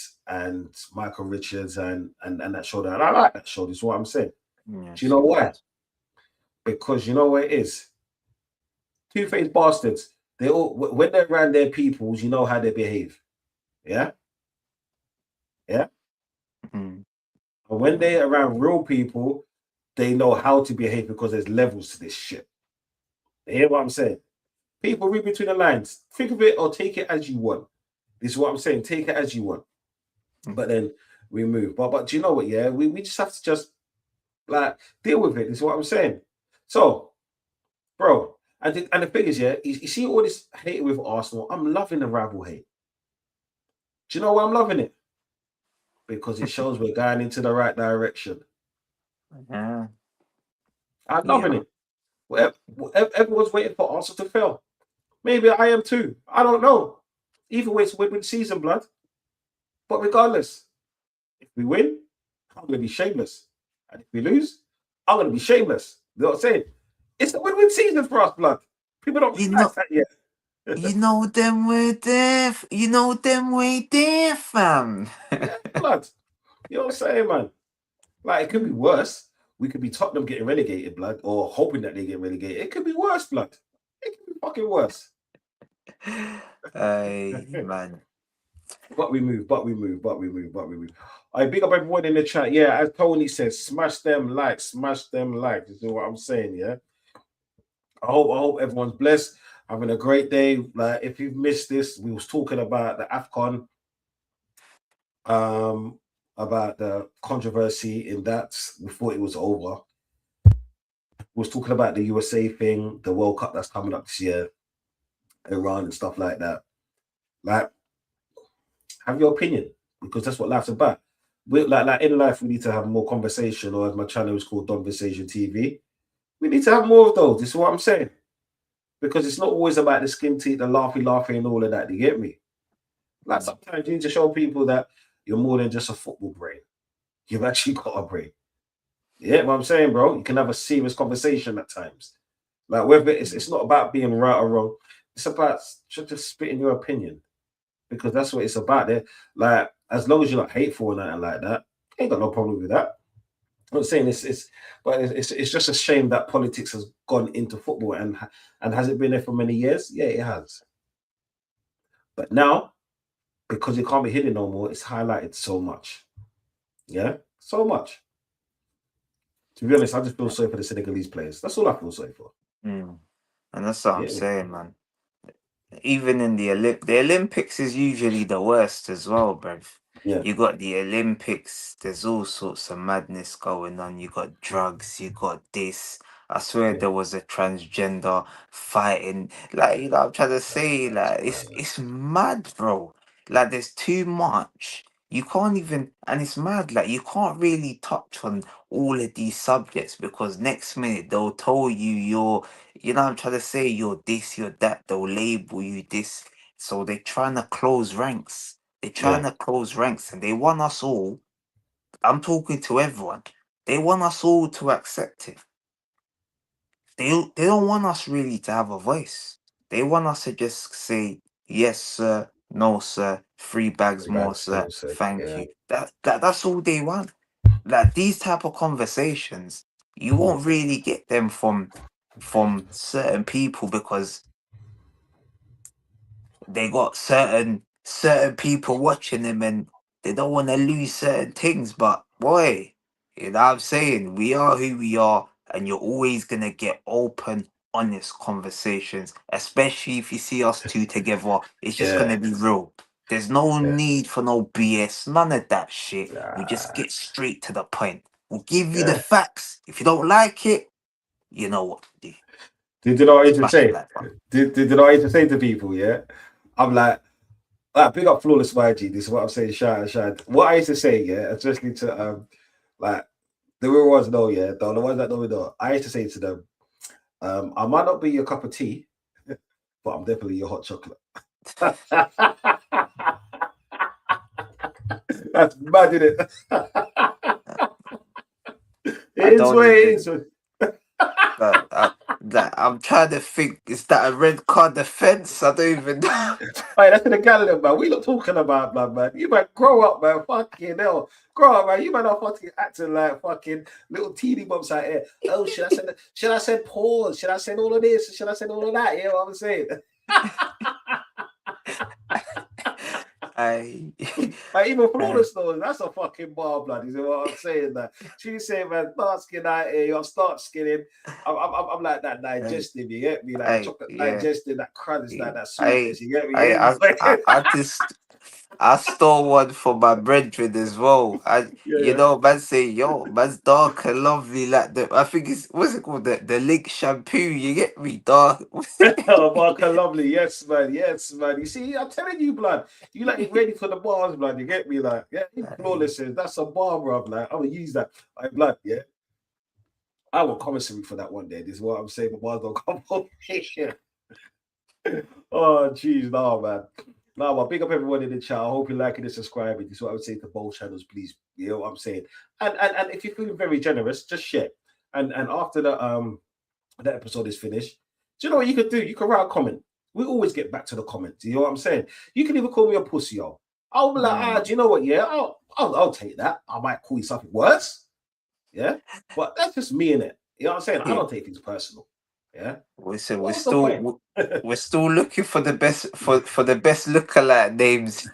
Michael Richards and that show. And I like that show. This is what I'm saying. Do you Yes, know he why? does. Because you know what it is. Two-faced bastards. They all when they're around their peoples, you know how they behave. Yeah, yeah. Mm. And when they're around real people, they know how to behave because there's levels to this shit. You hear what I'm saying? People read between the lines. Think of it or take it as you want. This is what I'm saying. Take it as you want. Mm. But then we move. But do you know what? Yeah, we just have to just like deal with it. This is what I'm saying. So, bro, and the thing is, yeah, you see all this hate with Arsenal. I'm loving the rival hate. Do you know why I'm loving it? Because it shows we're going into the right direction. Yeah. I'm loving Yeah. it. Everyone's waiting for Arsenal to fail. Maybe I am too. I don't know. Either way, it's a win-win season, blood. But regardless, if we win, I'm going to be shameless. And if we lose, I'm going to be shameless. You know what I'm saying? It's a win-win season for us, blood. People don't You realize know, that yet. you know them way there. You know them way there, fam. Yeah, blood. You know what I'm saying, man? Like, it could be worse. We could be Tottenham getting relegated, blood, or hoping that they get relegated. It could be worse, blood. It could be fucking worse. Hey, man. But we move, but we move, but we move, but we move. I big up everyone in the chat. Yeah, as Tony says, smash them likes, smash them likes. This is what I'm saying. Yeah. I hope everyone's blessed, having a great day. Like if you've missed this, we was talking about the AFCON, um, about the controversy in that. We thought it was over. We was talking about the USA thing, the World Cup that's coming up this year, Iran and stuff like that. Like, have your opinion because that's what life's about. We like in life, we need to have more conversation, or as my channel is called Conversation TV. We need to have more of those. This is what I'm saying. Because it's not always about the skin teeth, the laughy, and all of that. You get me? Like Mm. sometimes you need to show people that you're more than just a football brain. You've actually got a brain. Yeah, what I'm saying, bro. You can have a serious conversation at times. Like whether it's not about being right or wrong. It's about just spitting your opinion because that's what it's about. There, like as long as you're not hateful or nothing like that, ain't got no problem with that. I'm not saying it's just a shame that politics has gone into football and has it been there for many years? Yeah, it has. But now, because it can't be hidden no more, it's highlighted so much. Yeah, so much. To be honest, I just feel sorry for the Senegalese players. That's all I feel sorry for. Mm. And that's what I'm Yeah, saying, man. Even in the Olympics is usually the worst as well, bruv. yeah, You got the Olympics, there's all sorts of madness going on. You got drugs, you got this. I swear yeah. there was a transgender fighting. Like, I'm trying to say, like, it's mad, bro. Like, there's too much. You can't even, and it's mad, like, you can't really touch on all of these subjects because next minute they'll tell you you know, I'm trying to say you're this, you're that. They'll label you this. So they're trying to close ranks. They're trying Yeah, to close ranks and they want us all. I'm talking to everyone. They want us all to accept it. They don't want us really to have a voice. They want us to just say, yes, sir, no, sir, 3 bags more, that's sir, so sick. thank Yeah. you. That's all they want. Like these type of conversations, you won't really get them from certain people because they got certain people watching them and they don't want to lose certain things. But boy, you know what I'm saying? We are who we are, and you're always gonna get open, honest conversations, especially if you see us two together. It's just Yeah, gonna be real. There's no yeah, need for no BS, none of that shit. We just yeah, get straight to the point. We'll give you the yeah. facts. If you don't like it, you know what to do. Did I used to Smash the say? like button. Did I used to say to people? Yeah, I'm like big up flawless YG. This is what I'm saying. Shine. What I used to say, yeah, especially to like the real ones know, yeah, the ones that don't know. I used to say to them, I might not be your cup of tea, but I'm definitely your hot chocolate. That's mad, isn't it? I It is don't what it even. is. That I'm trying to think. Is that a red card offence? I don't even know. Hey, that's in the Galilee, man. We not talking about blood, man. You might grow up, man. Fucking hell. Grow up, man. You might not fucking acting like fucking little teeny bumps out here. Oh, should I send pause? Should I send all of this? Should I send all of that? You know what I'm saying? I, Like, even I, flawless though, that's a fucking bar, blood. You know what I'm saying? That she say, man, start skin out here, you start skinning. I'm like that I, digestive, you get me? Like chocolate yeah. digestive, that crunch, that I, sweetness, you get me? You I, get me? I just, I stole one for my brethren as well. Yeah. Man say, yo, man's dark and lovely like the. I think it's what's it called, the link shampoo. You get me, dark. Oh, Marco, lovely. Yes, man. Yes, man. You see, I'm telling you, blood. You like it ready for the bars, blood. You get me, like, yeah. Flawless says that's a bar, bro. Like, I'm gonna use that. Like, blood, yeah. I will commissary for that one day. This is what I'm saying. But bars don't come on. Oh, jeez, no, man. No, but big up everyone in the chat. I hope you're liking and subscribing. This is what I would say to both channels, please. You know what I'm saying? And if you're feeling very generous, just share. And after the episode is finished, do you know what you could do? You can write a comment. We always get back to the comments. You know what I'm saying? You can even call me a pussy, yo. I'll be like, do you know what? Yeah, I'll take that. I might call you something worse. Yeah, but that's just me in it. You know what I'm saying? I Yeah. don't take things personal. Yeah. Listen, What's the point? we're still looking for the best for the best lookalike names.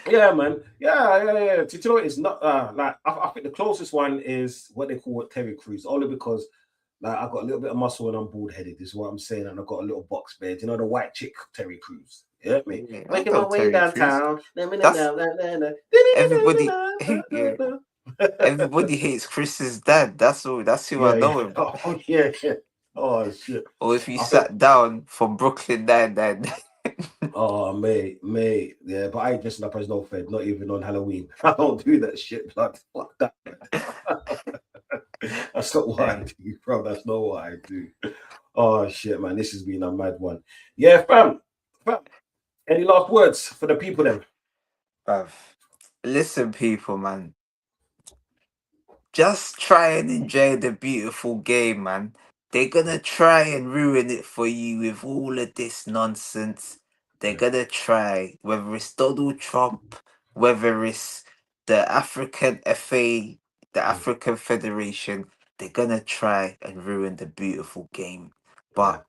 Yeah, man. Yeah. Do you know what? It's not like I think the closest one is what they call Terry Crews, only because like I got a little bit of muscle and I'm bald headed, is what I'm saying, and I got a little box bed. You know the white chick Terry Crews. Yeah, me. Yeah, I Making my know way Terry Crews. downtown. That's everybody. Everybody hates Chris's dad. That's all. That's who I Yeah, yeah. know him. Oh, yeah. Oh shit. Or if you I think sat down from Brooklyn Nine-Nine. oh mate. Yeah, but I ain't dressing up as no Fed, not even on Halloween. I don't do that shit, blood. Fuck that. That's not what I Hey, do, bro. That's not what I do. Oh shit, man. This has been a mad one. Yeah, fam. Any last words for the people then? bruv. Listen, people, man. Just try and enjoy the beautiful game, man. They're gonna try and ruin it for you with all of this nonsense. They're Yeah, gonna try, whether it's Donald Trump, whether it's the African FA, the mm, African Federation, they're gonna try and ruin the beautiful game. yeah, But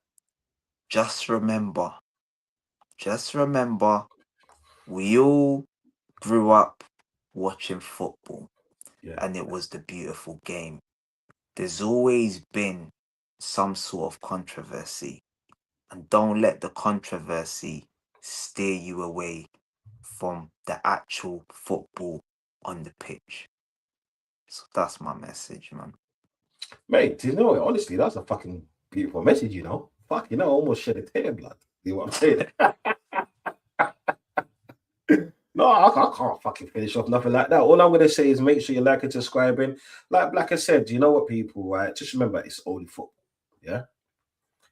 just remember, just remember, we all grew up watching football, yeah. and it was the beautiful game. There's always been some sort of controversy, and don't let the controversy steer you away from the actual football on the pitch. So that's my message, man. Mate, do you know what? Honestly, that's a fucking beautiful message, you know. Fuck, I almost shed a tear, blood. You know what I'm saying? No, I can't fucking finish off nothing like that. All I'm gonna say is make sure you like and subscribing. Like I said, you know what, people, right? Just remember it's only football. Yeah.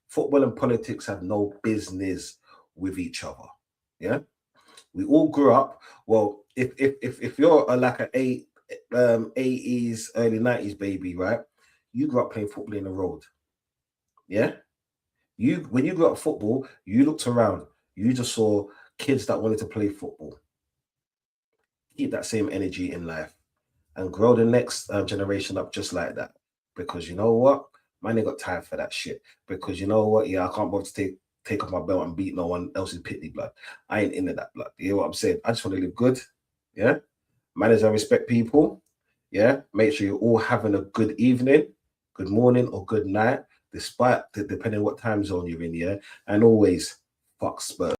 Football and politics have no business with each other. Yeah. We all grew up. Well, if you're like a 80s, early 90s baby, right? You grew up playing football in the road. Yeah. When you grew up football, you looked around, you just saw kids that wanted to play football. Keep that same energy in life and grow the next generation up just like that. Because you know what? Man, ain't got time for that shit. Because you know what? Yeah, I can't bother to take off my belt and beat no one else's pitney blood. I ain't into that blood. You know what I'm saying? I just want to live good. Yeah. Manage and respect people. Yeah. Make sure you're all having a good evening, good morning, or good night, despite depending what time zone you're in. Yeah. And always fuck Spurs.